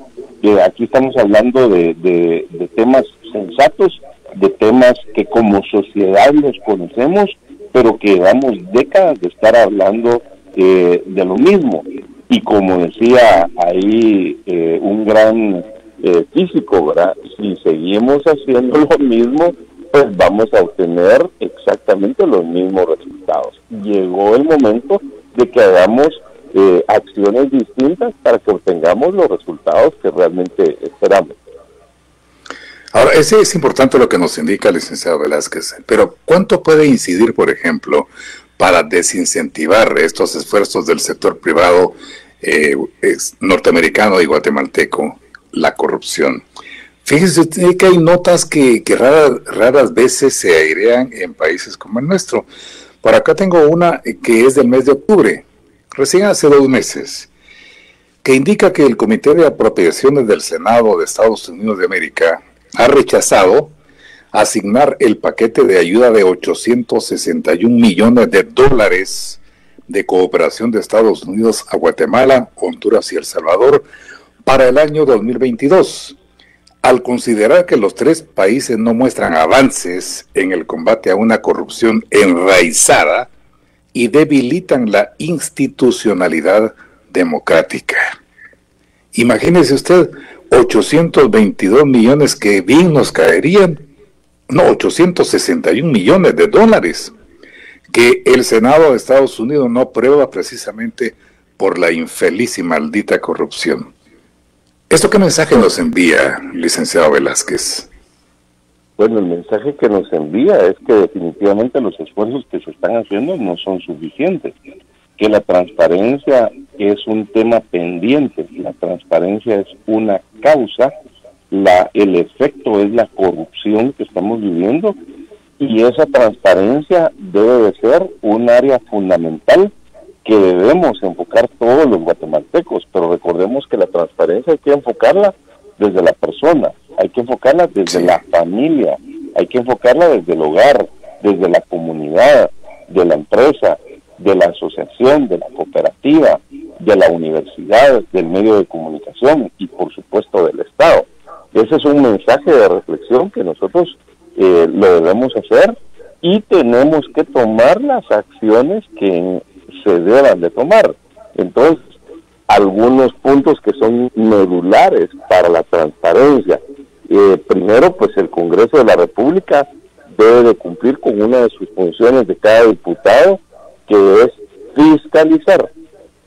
aquí estamos hablando de temas sensatos, de temas que como sociedad los conocemos, pero que llevamos décadas de estar hablando de lo mismo. Y como decía ahí un gran físico, ¿verdad? Si seguimos haciendo lo mismo, pues vamos a obtener exactamente los mismos resultados. Llegó el momento de que hagamos acciones distintas para que obtengamos los resultados que realmente esperamos. Ahora, ese es importante lo que nos indica el licenciado Velázquez, pero ¿cuánto puede incidir, por ejemplo, para desincentivar estos esfuerzos del sector privado norteamericano y guatemalteco, la corrupción? Fíjese usted que hay notas que raras veces se airean en países como el nuestro. Por acá tengo una que es del mes de octubre, recién hace 2 meses, que indica que el Comité de Apropiaciones del Senado de Estados Unidos de América ha rechazado asignar el paquete de ayuda de $861 millones de cooperación de Estados Unidos a Guatemala, Honduras y El Salvador para el año 2022, al considerar que los 3 países no muestran avances en el combate a una corrupción enraizada y debilitan la institucionalidad democrática. Imagínese usted, 822 millones que bien nos caerían, no, $861 millones que el Senado de Estados Unidos no aprueba precisamente por la infeliz y maldita corrupción. ¿Esto qué mensaje nos envía, licenciado Velázquez? Bueno, el mensaje que nos envía es que definitivamente los esfuerzos que se están haciendo no son suficientes, que la transparencia es un tema pendiente, la transparencia es una causa, el efecto es la corrupción que estamos viviendo, y esa transparencia debe de ser un área fundamental que debemos enfocar todos los guatemaltecos, pero recordemos que la transparencia hay que enfocarla desde la persona, hay que enfocarla desde la familia, hay que enfocarla desde el hogar, desde la comunidad, de la empresa, de la asociación, de la cooperativa, de la universidad, del medio de comunicación y por supuesto del Estado. Ese es un mensaje de reflexión que nosotros lo debemos hacer y tenemos que tomar las acciones que se deban de tomar. Entonces, algunos puntos que son medulares para la transparencia. Primero, pues el Congreso de la República debe de cumplir con una de sus funciones de cada diputado, que es fiscalizar.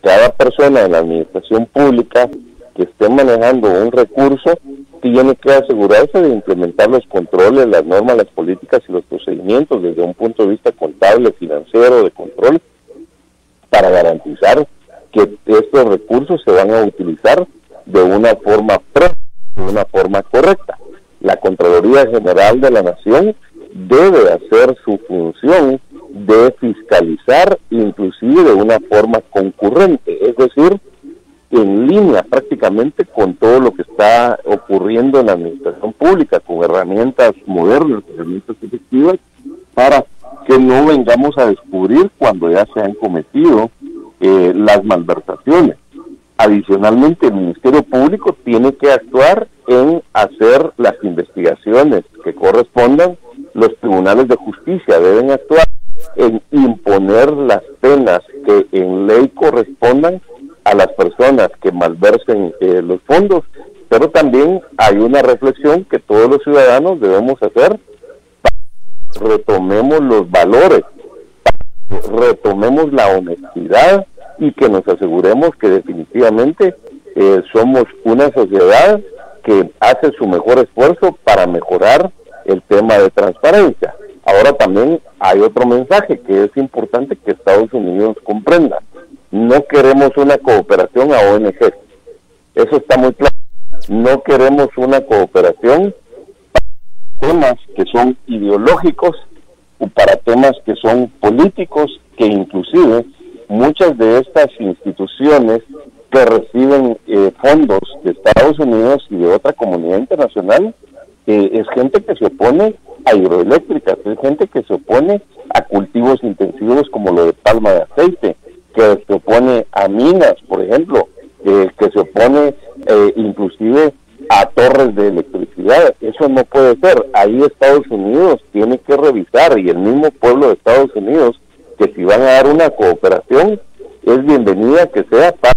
Cada persona en la administración pública que esté manejando un recurso tiene que asegurarse de implementar los controles, las normas, las políticas y los procedimientos desde un punto de vista contable, financiero, de control, para garantizar que estos recursos se van a utilizar de una forma de una forma correcta. La Contraloría General de la Nación debe hacer su función de fiscalizar, inclusive de una forma concurrente, es decir, en línea prácticamente con todo lo que está ocurriendo en la administración pública, con herramientas modernas, herramientas efectivas, para que no vengamos a descubrir cuando ya se han cometido las malversaciones. Adicionalmente, el Ministerio Público tiene que actuar en hacer las investigaciones que correspondan. Los tribunales de justicia deben actuar en imponer las penas que en ley correspondan a las personas que malversen los fondos, pero también hay una reflexión que todos los ciudadanos debemos hacer para que retomemos los valores, para que retomemos la honestidad y que nos aseguremos que definitivamente somos una sociedad que hace su mejor esfuerzo para mejorar el tema de transparencia. Ahora también hay otro mensaje que es importante que Estados Unidos comprenda. No queremos una cooperación a ONG. Eso está muy claro. No queremos una cooperación para temas que son ideológicos o para temas que son políticos, que inclusive muchas de estas instituciones que reciben fondos de Estados Unidos y de otra comunidad internacional, es gente que se opone a hidroeléctricas, es gente que se opone a cultivos intensivos como lo de palma de aceite, que se opone a minas, por ejemplo, que se opone inclusive a torres de electricidad. Eso no puede ser. Ahí Estados Unidos tiene que revisar, y el mismo pueblo de Estados Unidos, que si van a dar una cooperación, es bienvenida que sea para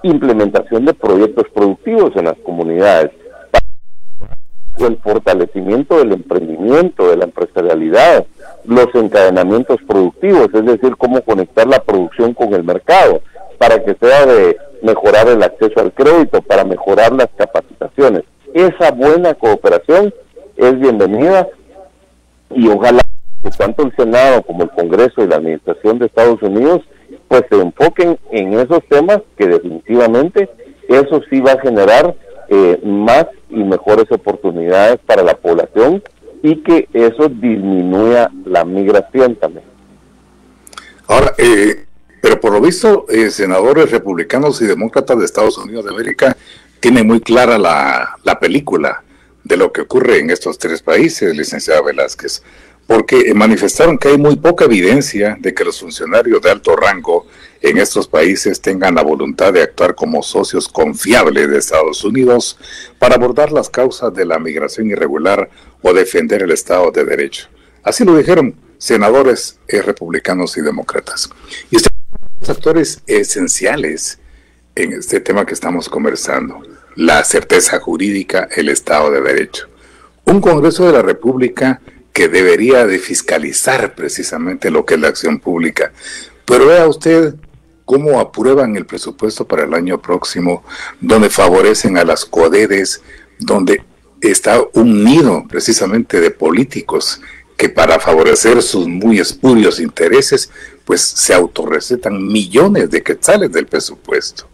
implementación de proyectos productivos en las comunidades, para el fortalecimiento del emprendimiento, de la empresarialidad, los encadenamientos productivos, es decir, cómo conectar la producción con el mercado, para que sea de mejorar el acceso al crédito, para mejorar las capacitaciones. Esa buena cooperación es bienvenida, y ojalá que tanto el Senado como el Congreso y la Administración de Estados Unidos pues se enfoquen en esos temas, que definitivamente eso sí va a generar más y mejores oportunidades para la población, y que eso disminuya la migración también. Ahora, pero por lo visto, senadores republicanos y demócratas de Estados Unidos de América tienen muy clara la película de lo que ocurre en estos tres países, licenciada Velázquez, porque manifestaron que hay muy poca evidencia de que los funcionarios de alto rango en estos países tengan la voluntad de actuar como socios confiables de Estados Unidos para abordar las causas de la migración irregular o defender el Estado de Derecho. Así lo dijeron senadores republicanos y demócratas. Y estos son actores esenciales en este tema que estamos conversando: la certeza jurídica, el Estado de Derecho. Un Congreso de la República que debería de fiscalizar precisamente lo que es la acción pública. Pero vea usted cómo aprueban el presupuesto para el año próximo, donde favorecen a las CODEDES, donde está un nido precisamente de políticos que para favorecer sus muy espurios intereses, pues se autorrecetan millones de quetzales del presupuesto.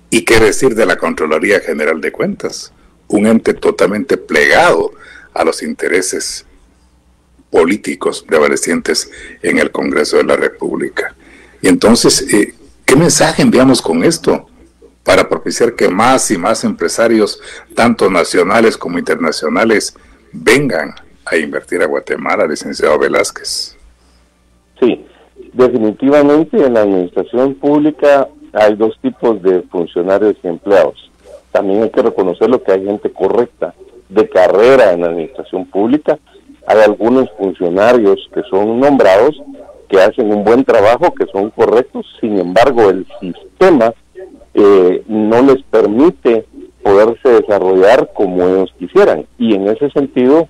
¿Y qué decir de la Contraloría General de Cuentas? Un ente totalmente plegado a los intereses políticos prevalecientes en el Congreso de la República. Y entonces, ¿qué mensaje enviamos con esto para propiciar que más y más empresarios, tanto nacionales como internacionales, vengan a invertir a Guatemala, licenciado Velázquez? Sí, definitivamente en la administración pública hay dos tipos de funcionarios y empleados. También hay que reconocerlo, que hay gente correcta, de carrera en la administración pública. Hay algunos funcionarios que son nombrados, que hacen un buen trabajo, que son correctos. Sin embargo, el sistema no les permite poderse desarrollar como ellos quisieran. Y en ese sentido,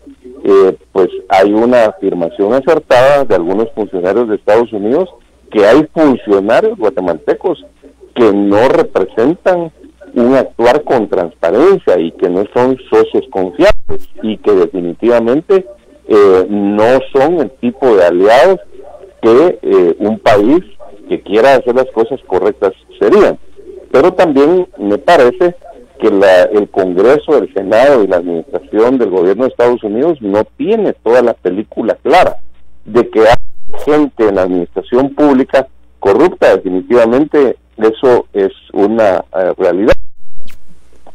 pues hay una afirmación acertada de algunos funcionarios de Estados Unidos, que hay funcionarios guatemaltecos que no representan un actuar con transparencia y que no son socios confiables y que definitivamente no son el tipo de aliados que un país que quiera hacer las cosas correctas serían. Pero también me parece que el Congreso, el Senado y la administración del gobierno de Estados Unidos no tiene toda la película clara de que hay gente en la administración pública corrupta. Definitivamente eso es una realidad.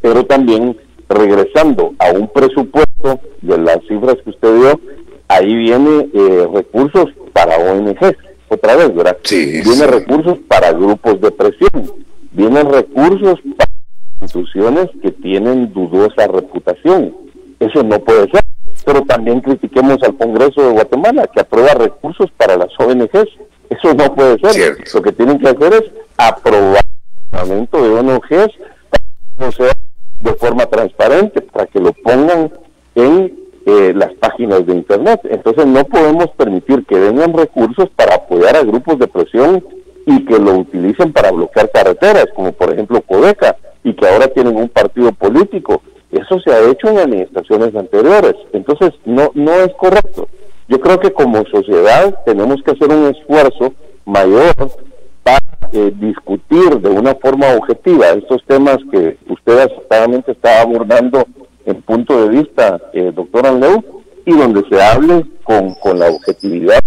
Pero también, regresando a un presupuesto de las cifras que usted dio, ahí viene recursos para ONGs, otra vez, ¿verdad? Sí, viene recursos para grupos de presión, vienen recursos para instituciones que tienen dudosa reputación. Eso no puede ser. Pero también critiquemos al Congreso de Guatemala, que aprueba recursos para las ONGs. Eso no puede ser. Cierto. Lo que tienen que hacer es aprobar el reglamento de ONGs para que no sea de forma transparente, para que lo pongan en las páginas de internet. Entonces no podemos permitir que vengan recursos para apoyar a grupos de presión y que lo utilicen para bloquear carreteras, como por ejemplo Codeca, y que ahora tienen un partido político. Eso se ha hecho en administraciones anteriores. Entonces no es correcto. Yo creo que como sociedad tenemos que hacer un esfuerzo mayor para discutir de una forma objetiva estos temas que usted acertadamente está abordando en punto de vista, doctor Anleu, y donde se hable con la objetividad,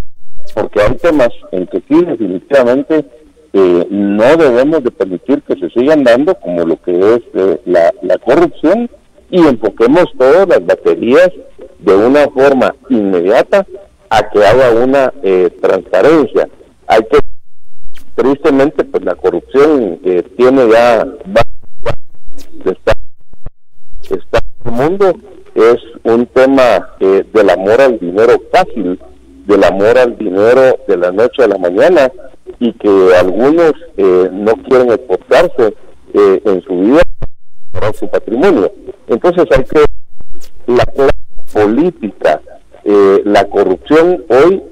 porque hay temas en que sí definitivamente no debemos de permitir que se sigan dando, como lo que es la corrupción, y enfoquemos todas las baterías de una forma inmediata a que haga una transparencia. Hay que, tristemente, pues la corrupción tiene ya está en el mundo, es un tema del amor al dinero fácil, del amor al dinero de la noche a la mañana, y que algunos no quieren esforzarse en su vida para su patrimonio. Entonces hay que la clase política, la corrupción hoy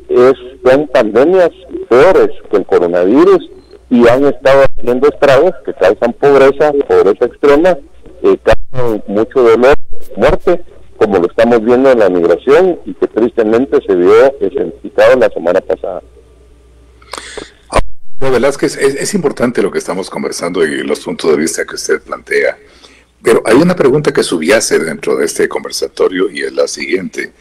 son pandemias peores que el coronavirus y han estado haciendo estragos que causan pobreza extrema, causan mucho dolor, muerte, como lo estamos viendo en la migración y que tristemente se vio ejemplificado la semana pasada. Velázquez, es importante lo que estamos conversando y los puntos de vista que usted plantea, pero hay una pregunta que subyace dentro de este conversatorio y es la siguiente.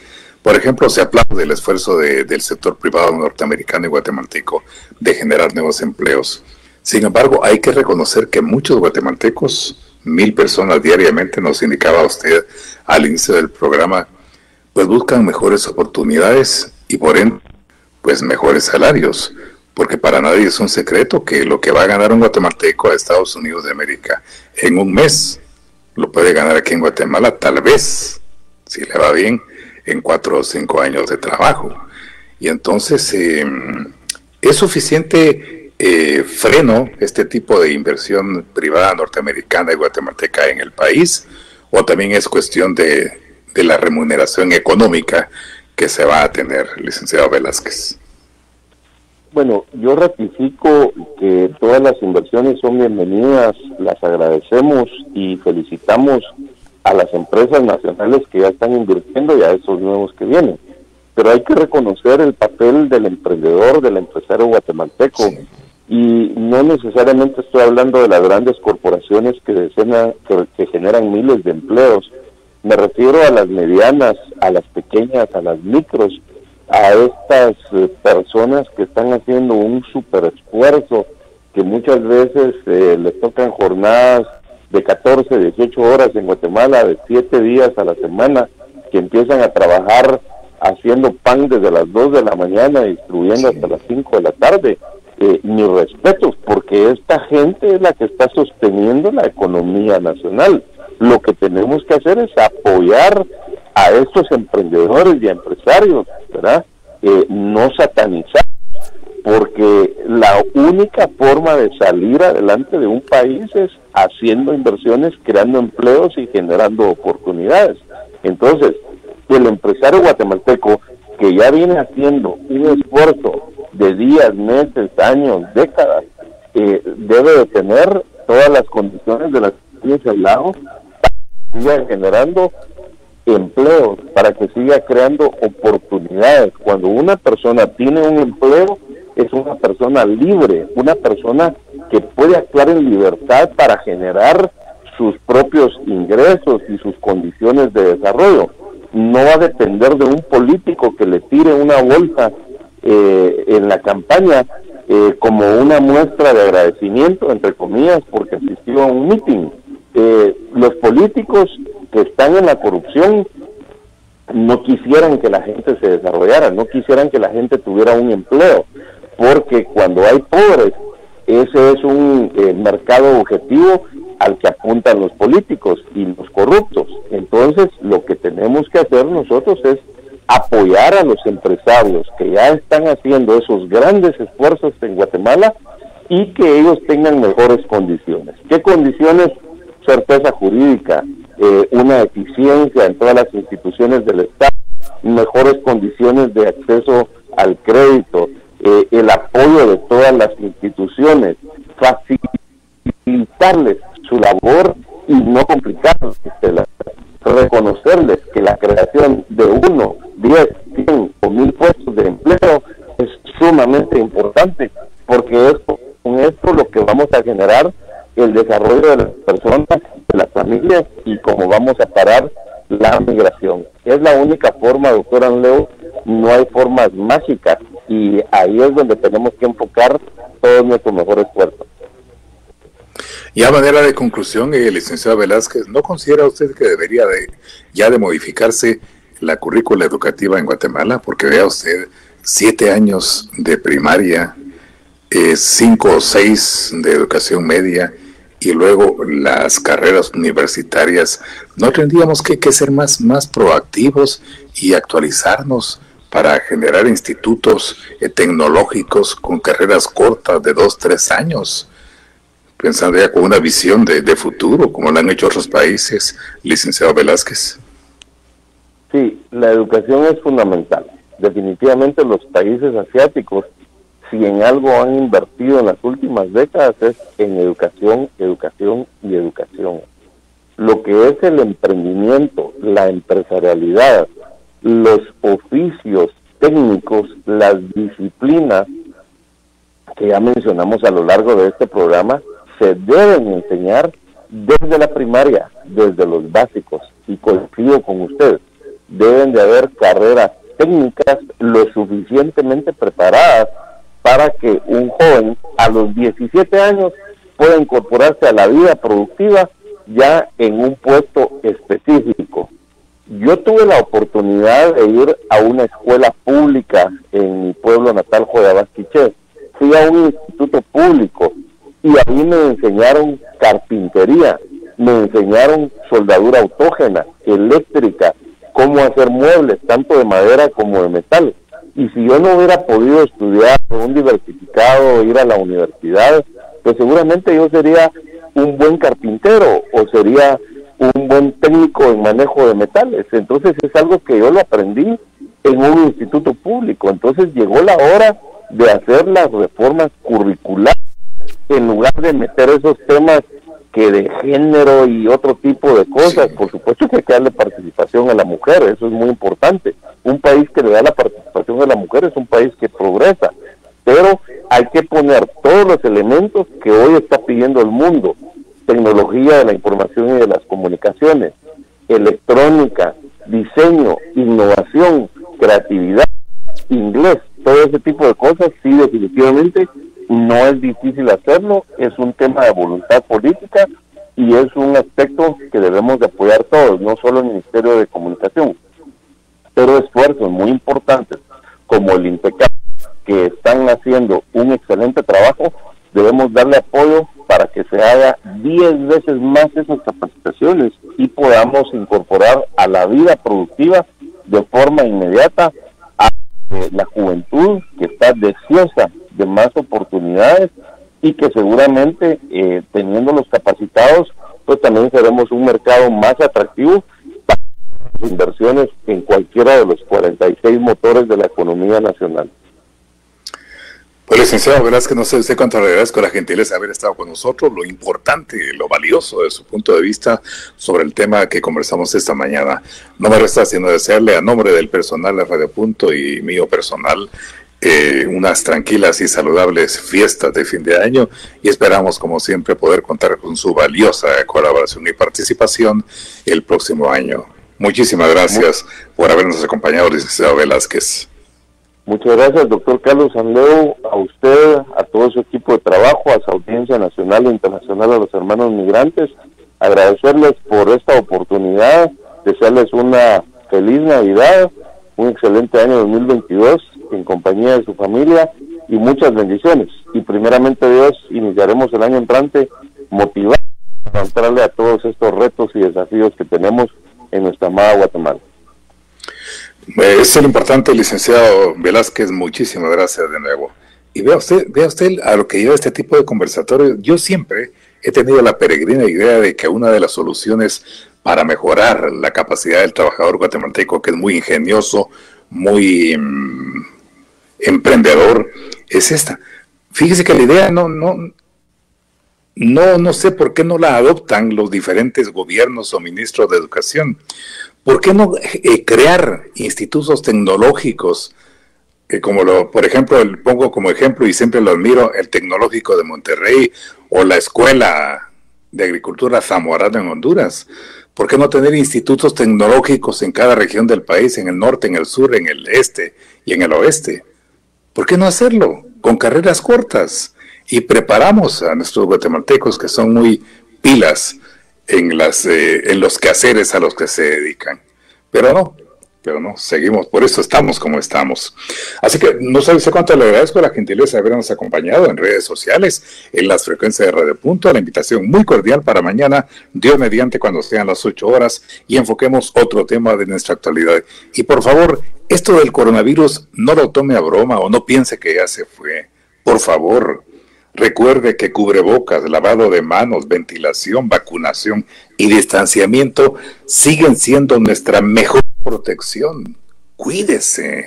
Por ejemplo, se aplaude del esfuerzo del sector privado norteamericano y guatemalteco de generar nuevos empleos. Sin embargo, hay que reconocer que muchos guatemaltecos, 1,000 personas diariamente, nos indicaba usted al inicio del programa, pues buscan mejores oportunidades y por ende, pues mejores salarios. Porque para nadie es un secreto que lo que va a ganar un guatemalteco a Estados Unidos de América en un mes, lo puede ganar aquí en Guatemala, tal vez, si le va bien, en 4 o 5 años de trabajo. Y entonces, ¿es suficiente freno este tipo de inversión privada norteamericana y guatemalteca en el país? ¿O también es cuestión de la remuneración económica que se va a tener, licenciado Velázquez? Bueno, yo ratifico que todas las inversiones son bienvenidas, las agradecemos y felicitamos a las empresas nacionales que ya están invirtiendo y a esos nuevos que vienen. Pero hay que reconocer el papel del emprendedor, del empresario guatemalteco, sí. Y no necesariamente estoy hablando de las grandes corporaciones que generan miles de empleos. Me refiero a las medianas, a las pequeñas, a las micros, a estas personas que están haciendo un super esfuerzo, que muchas veces les tocan jornadas de 14, 18 horas en Guatemala, de 7 días a la semana, que empiezan a trabajar haciendo pan desde las 2 de la mañana y distribuyendo hasta las 5 de la tarde. Mis respetos, porque esta gente es la que está sosteniendo la economía nacional. Lo que tenemos que hacer es apoyar a estos emprendedores y empresarios, ¿verdad? No satanizar, porque la única forma de salir adelante de un país es haciendo inversiones, creando empleos y generando oportunidades. Entonces, el empresario guatemalteco que ya viene haciendo un esfuerzo de días, meses, años, décadas, debe de tener todas las condiciones de las pies al lado, para que siga generando empleos, para que siga creando oportunidades. Cuando una persona tiene un empleo, es una persona libre, una persona que puede actuar en libertad para generar sus propios ingresos y sus condiciones de desarrollo. No va a depender de un político que le tire una bolsa en la campaña como una muestra de agradecimiento, entre comillas, porque asistió a un meeting. Los políticos que están en la corrupción no quisieran que la gente se desarrollara, no quisieran que la gente tuviera un empleo, porque cuando hay pobres, ese es un mercado objetivo al que apuntan los políticos y los corruptos. Entonces, lo que tenemos que hacer nosotros es apoyar a los empresarios que ya están haciendo esos grandes esfuerzos en Guatemala y que ellos tengan mejores condiciones. ¿Qué condiciones? Certeza jurídica, una eficiencia en todas las instituciones del Estado, mejores condiciones de acceso al crédito, el apoyo de todas las instituciones, facilitarles su labor y no complicarles, reconocerles que la creación de 1, 10, 100 o 1000 puestos de empleo es sumamente importante, porque es con esto lo que vamos a generar el desarrollo de las personas, de las familias, y cómo vamos a parar la migración. Es la única forma, doctor Anleu, no hay formas mágicas, y ahí es donde tenemos que enfocar todo nuestro mejor esfuerzo. Y a manera de conclusión, licenciado Velázquez, ¿no considera usted que debería de modificarse la currícula educativa en Guatemala? Porque vea usted, 7 años de primaria, 5 o 6 de educación media y luego las carreras universitarias. ¿No tendríamos que ser más proactivos y actualizarnos para generar institutos tecnológicos con carreras cortas de 2-3 años? Pensando ya con una visión de futuro, como lo han hecho otros países, licenciado Velázquez. Sí, la educación es fundamental. Definitivamente los países asiáticos, si en algo han invertido en las últimas décadas, es en educación, educación y educación. Lo que es el emprendimiento, la empresarialidad, los oficios técnicos, las disciplinas que ya mencionamos a lo largo de este programa, se deben enseñar desde la primaria, desde los básicos, y coincido con usted, deben de haber carreras técnicas lo suficientemente preparadas para que un joven a los 17 años pueda incorporarse a la vida productiva ya en un puesto específico. Yo tuve la oportunidad de ir a una escuela pública en mi pueblo natal, Joyabasquiché. Fui a un instituto público y ahí me enseñaron carpintería, me enseñaron soldadura autógena, eléctrica, cómo hacer muebles, tanto de madera como de metal. Y si yo no hubiera podido estudiar un diversificado, ir a la universidad, pues seguramente yo sería un buen carpintero o sería un buen técnico en manejo de metales. Entonces es algo que yo lo aprendí en un instituto público. Entonces llegó la hora de hacer las reformas curriculares en lugar de meter esos temas que de género y otro tipo de cosas. Por supuesto que hay que darle participación a la mujer, eso es muy importante. Un país que le da la participación a la mujer es un país que progresa, pero hay que poner todos los elementos que hoy está pidiendo el mundo: tecnología de la información y de las comunicaciones, electrónica, diseño, innovación, creatividad, inglés, todo ese tipo de cosas. Sí, definitivamente no es difícil hacerlo, es un tema de voluntad política y es un aspecto que debemos de apoyar todos, no solo el Ministerio de Comunicación, pero esfuerzos muy importantes como el INPECAP, que están haciendo un excelente trabajo, debemos darle apoyo para que se haga 10 veces más esas capacitaciones y podamos incorporar a la vida productiva de forma inmediata a la juventud que está deseosa de más oportunidades y que seguramente teniéndolos capacitados, pues también seremos un mercado más atractivo para las inversiones en cualquiera de los 46 motores de la economía nacional. Pues licenciado Velázquez, no sé usted cuánto le agradezco la gentileza de haber estado con nosotros, lo importante, lo valioso de su punto de vista sobre el tema que conversamos esta mañana. No me resta sino desearle a nombre del personal de Radio Punto y mío personal unas tranquilas y saludables fiestas de fin de año y esperamos como siempre poder contar con su valiosa colaboración y participación el próximo año. Muchísimas gracias por habernos acompañado, licenciado Velázquez. Muchas gracias, doctor Carlos Andreu, a usted, a todo su equipo de trabajo, a su audiencia nacional e internacional, a los hermanos migrantes. Agradecerles por esta oportunidad, desearles una feliz Navidad, un excelente año 2022 en compañía de su familia y muchas bendiciones. Y primeramente Dios, iniciaremos el año entrante motivados para entrarle a todos estos retos y desafíos que tenemos en nuestra amada Guatemala. Es lo importante, licenciado Velázquez, muchísimas gracias de nuevo. Y vea usted a lo que lleva este tipo de conversatorios. Yo siempre he tenido la peregrina idea de que una de las soluciones para mejorar la capacidad del trabajador guatemalteco, que es muy ingenioso, muy emprendedor, es esta. Fíjese que la idea no sé por qué no la adoptan los diferentes gobiernos o ministros de educación. ¿Por qué no crear institutos tecnológicos? Por ejemplo, pongo como ejemplo y siempre lo admiro, el Tecnológico de Monterrey o la Escuela de Agricultura Zamorana en Honduras. ¿Por qué no tener institutos tecnológicos en cada región del país, en el norte, en el sur, en el este y en el oeste? ¿Por qué no hacerlo con carreras cortas? Y preparamos a nuestros guatemaltecos que son muy pilas en los quehaceres a los que se dedican. Pero no, seguimos, por eso estamos como estamos. Así que no sé cuánto le agradezco la gentileza de habernos acompañado en redes sociales, en las frecuencias de Radio Punto, la invitación muy cordial para mañana, Dios mediante, cuando sean las 8 horas, y enfoquemos otro tema de nuestra actualidad. Y por favor, esto del coronavirus no lo tome a broma o no piense que ya se fue. Por favor, recuerde que cubrebocas, lavado de manos, ventilación, vacunación y distanciamiento siguen siendo nuestra mejor protección. Cuídese.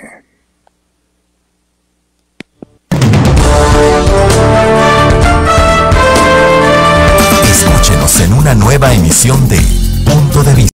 Escúchenos en una nueva emisión de Punto de Vista.